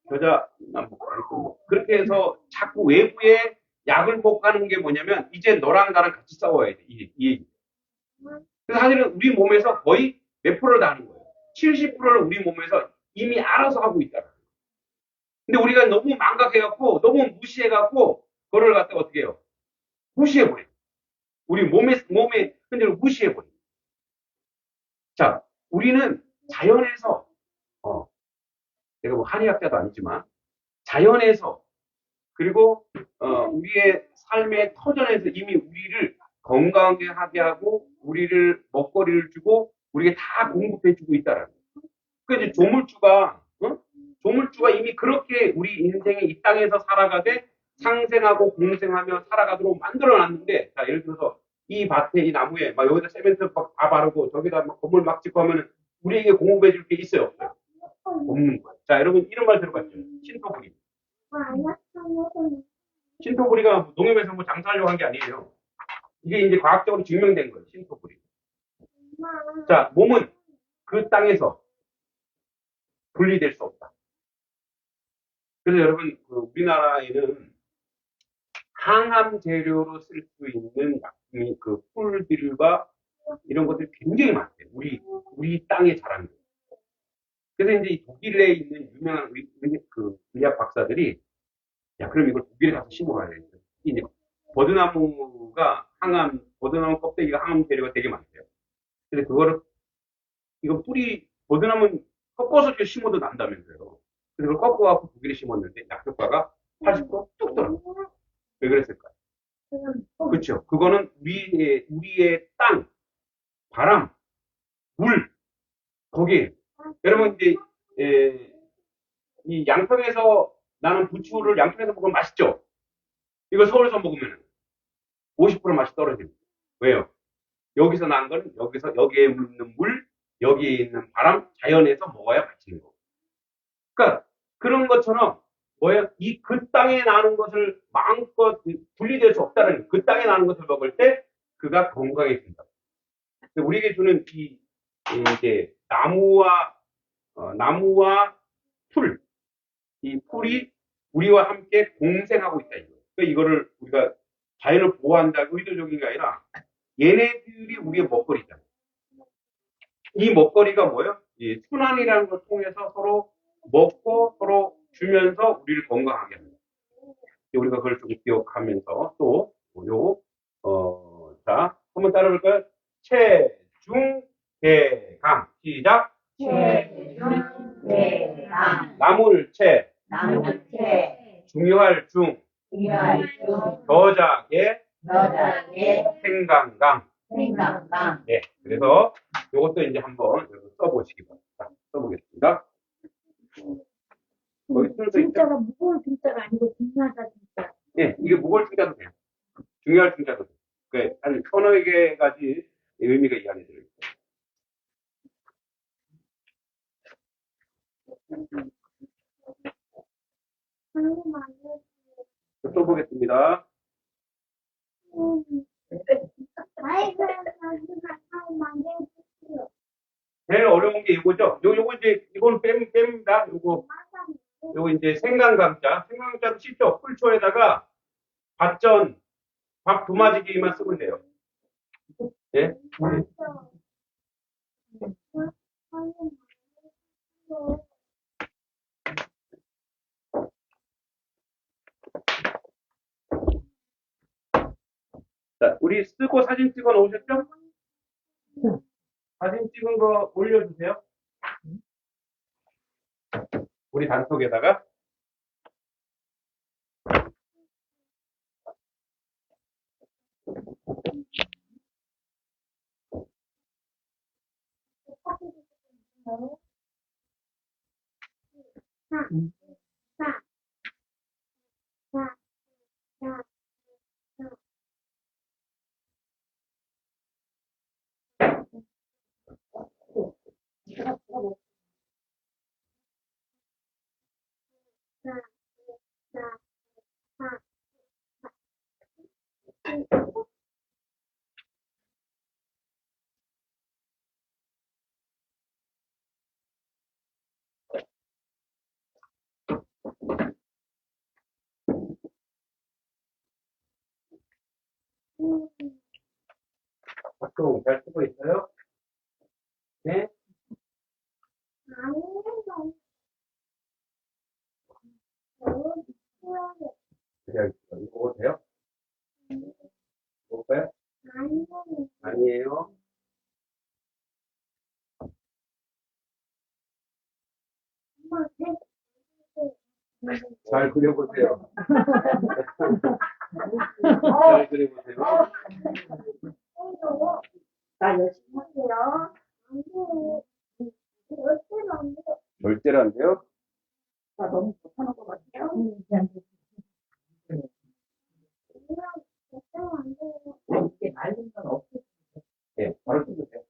겨자 먹고 그렇게 해서 자꾸 외부에 약을 못 가는 게 뭐냐면 이제 너랑 나랑 같이 싸워야 돼. 이 얘기. 그래서 사실은 우리 몸에서 거의 몇 프로를 다 하는 거예요. 70%를 우리 몸에서 이미 알아서 하고 있다. 근데 우리가 너무 망각해갖고, 너무 무시해갖고, 그걸 갖다가 어떻게 해요? 무시해버려. 우리 몸에 흔들고 무시해버려. 자, 우리는 자연에서, 내가 뭐 한의학자도 아니지만, 자연에서, 그리고, 우리의 삶의 터전에서 이미 우리를 건강하게 하게 하고, 우리를 먹거리를 주고, 우리에게 다 공급해주고 있다라는 거예요. 그러니까 이제 조물주가 이미 그렇게 우리 인생이 이 땅에서 살아가되 상생하고 공생하며 살아가도록 만들어놨는데, 자, 예를 들어서 이 밭에, 이 나무에, 막 여기다 세멘트 막 다 바르고, 저기다 막 건물 막 짓고 하면은 우리에게 공급해줄 게 있어요, 없어요? 없는 거예요. 자, 여러분 이런 말 들어봤죠? 신토부리. 신토부리가 농협에서 뭐 장사하려고 한 게 아니에요. 이게 이제 과학적으로 증명된 거예요, 신토부리. 자, 몸은 그 땅에서 분리될 수 없다. 그래서 여러분, 우리나라에는 항암 재료로 쓸 수 있는 그 풀들과 이런 것들이 굉장히 많대요. 우리 땅에 자란 거. 그래서 이제 이 독일에 있는 유명한 의학 박사들이, 야, 그럼 이걸 독일에 가서 심어봐야 돼. 이제 버드나무 껍데기가 항암 재료가 되게 많대요. 근데 이거 버드나무는 꺾어서 심어도 난다면서요. 그래서 그걸 꺾어갖고 독일에 심었는데 약효과가 80%뚝 떨어져요. 왜 그랬을까요? 그렇죠. 그거는 우리의 땅, 바람, 물, 거기에. 여러분, 이제, 이 양평에서 나는 부추를 양평에서 먹으면 맛있죠? 이거 서울에서 먹으면 50% 맛이 떨어집니다. 왜요? 여기서 난 건 여기에 있는 물, 여기에 있는 바람, 자연에서 먹어야 맛있는 거고. 그러니까, 그런 것처럼, 그 땅에 나는 것을 마음껏 분리될 수 없다는, 그 땅에 나는 것을 먹을 때, 그가 건강해진다. 우리에게 주는 이제, 나무와 풀, 이 풀이 우리와 함께 공생하고 있다, 이거예요. 그러니까 이거를 우리가 자연을 보호한다고 의도적인 게 아니라, 얘네들이 우리의 먹거리잖아요. 이 먹거리가 뭐예요? 이 순환이라는 걸 통해서 서로 먹고 서로 주면서 우리를 건강하게 합니다. 우리가 그걸 좀 기억하면서 또, 자, 한번 따라볼까요? 체중대강. 시작. 체중대강. 나물체. 나무체. 중요할 중. 저작의. 생강강. 네. 그래서 이것도 이제 한번 써보시기 바랍니다. 써보겠습니다. 진짜가 무거운 진짜가 아니고 중요하다 진짜. 네, 이게 무거울 중자도 돼요. 중요할 중자도 돼요. 한 서너 개가지 의미가 이 안에 들어있어요. 써보겠습니다. 제일 어려운 게 이거죠. 요거 이제 이거는 뺍니다. 요거 이제 생강감자도 쉽죠. 풀초에다가 밥 두 마지기만 쓰면 돼요. 예? 자, 우리 쓰고 사진 찍어 놓으셨죠? 사진 찍은 거 올려주세요. 우리 단톡에다가. 박종 잘 쓰고 있어요? 네? 그냥 이거 돼요? 먹을까요? 아니에요. 잘 그려보세요. 잘 그려보세요. 나 열심히 할게요. 절대로 안 돼요? 나 너무 못하는 것 같아요. 이게 맑은 건 없어. 네, 바로 쓰세요.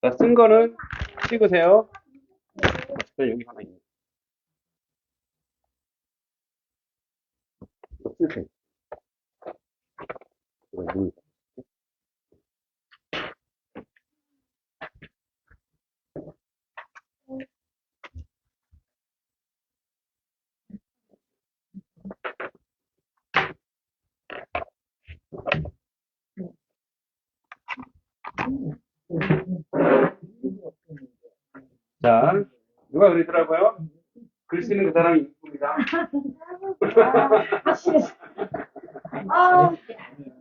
자, 쓴 거는 찍으세요. 여기 하나 있네. 이거 쓰세요. 이거 여기. 자, 누가 그러더라고요? 글 쓰는 그 사람이 이쁩니다. 아,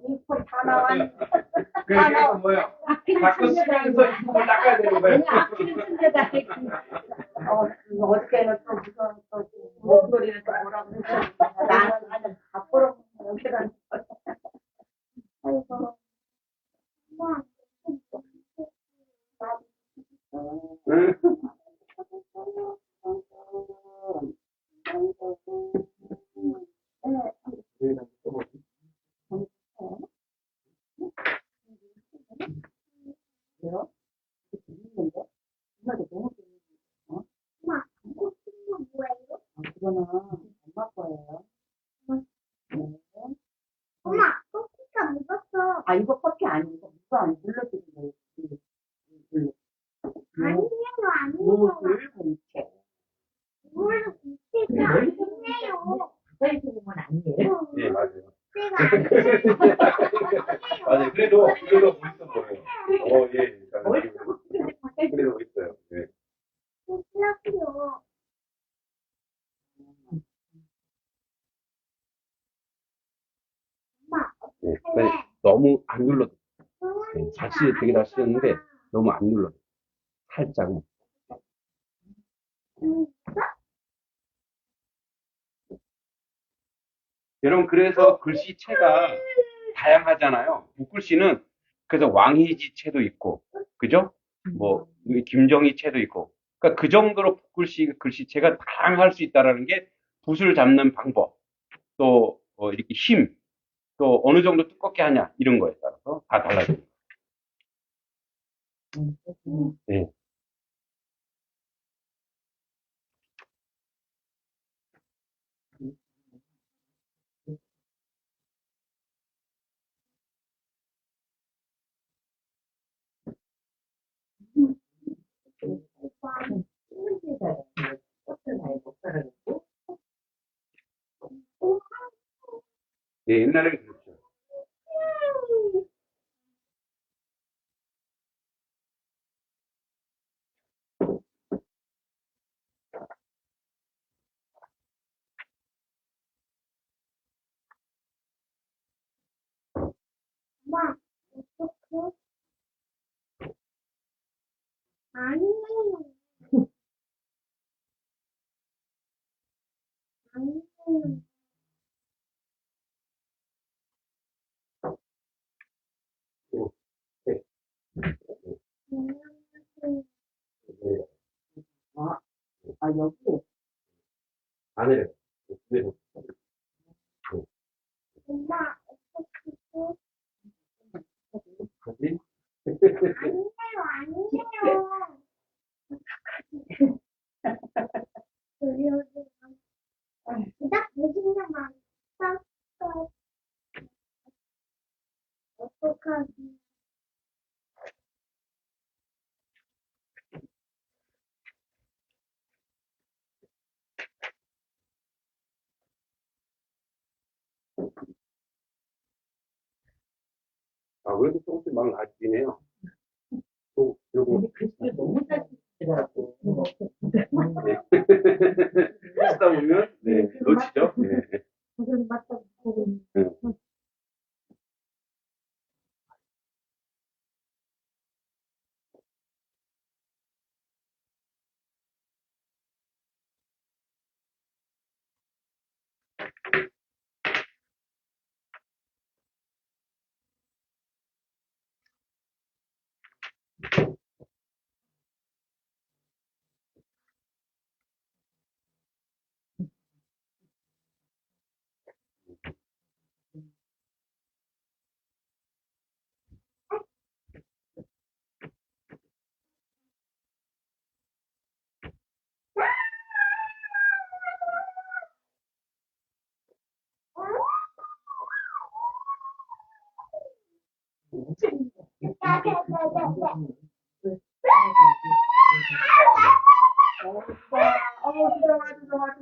이빨 다 나왔네. 그래서 뭐예요? 자꾸 쓰면서 이빨을 닦아야 되는 거예요. 어저께는 또 무슨 또 목소리를 또 뭐라고 그랬어. 나는 다 풀어보면 여기다. 아이고. 응? 그거는 엄마 거예요. 엄마, 커피가 묻었어. 아, 이거 커피 아니고, 이거 안 눌러주는 거예요. 아니에요, 아니에요. 물을 공채. 물 밑에가 아니에요. 가까이서 보면 아니에요. 예, 맞아요. 밑에가 아니에요. 맞아요. 그래도 멋있어 보여요. 예. 그래도 멋있어요. 네. 싫어요. 엄마, 네. 그러니까 너무 안 눌러도 네. 되게 잘 쓰였는데 너무 안 눌러도 살짝만. 여러분, 그래서 글씨체가 다양하잖아요. 붓글씨는 그래서 왕희지체도 있고, 그죠? 뭐 김정희체도 있고. 그러니까 그 정도로 글씨체가 다양할 수 있다라는 게 붓을 잡는 방법, 또 이렇게 힘, 또 어느 정도 두껍게 하냐 이런 거에 따라서 다 달라져요. 네. 예, 옛날에는 그랬죠. 엄마, 어떡해? 아니에요. 아니에요. 네. 안녕하세요. 네. 여기. 안 해요. 네. 엄마, 어떡해? 그지? 아니에요, 아니에요. 그래도 딱 보시면 막 딱, 아, 그래도 조금씩 막 나아지긴 해요. 또, 요거. 글씨를 너무 잘 쓰더라고. 네. 쓰다 보면, 네, 놓치죠? 네. 그걸 맞다 보고 네.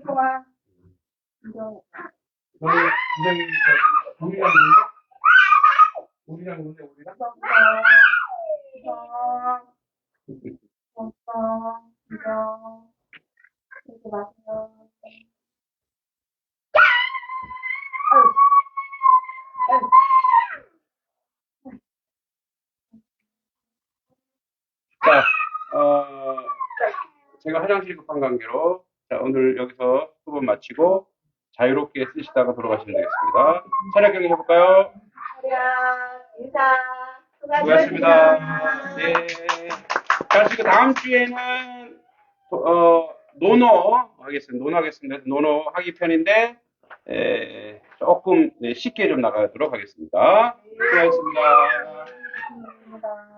좋아. 부장님, 우리랑 우리랑 우리랑? 자, 제가 화장실 급한 관계로, 자, 오늘 여기서 수업 마치고 자유롭게 쓰시다가 돌아가시면 되겠습니다. 차렷 경기 해볼까요? 인사. 수고하셨습니다. 네. 자, 지금 다음 주에는, 노노 하겠습니다. 노노 하겠습니다. 노노 하기 편인데, 조금 네, 쉽게 좀 나가도록 하겠습니다. 수고하셨습니다. 감사합니다.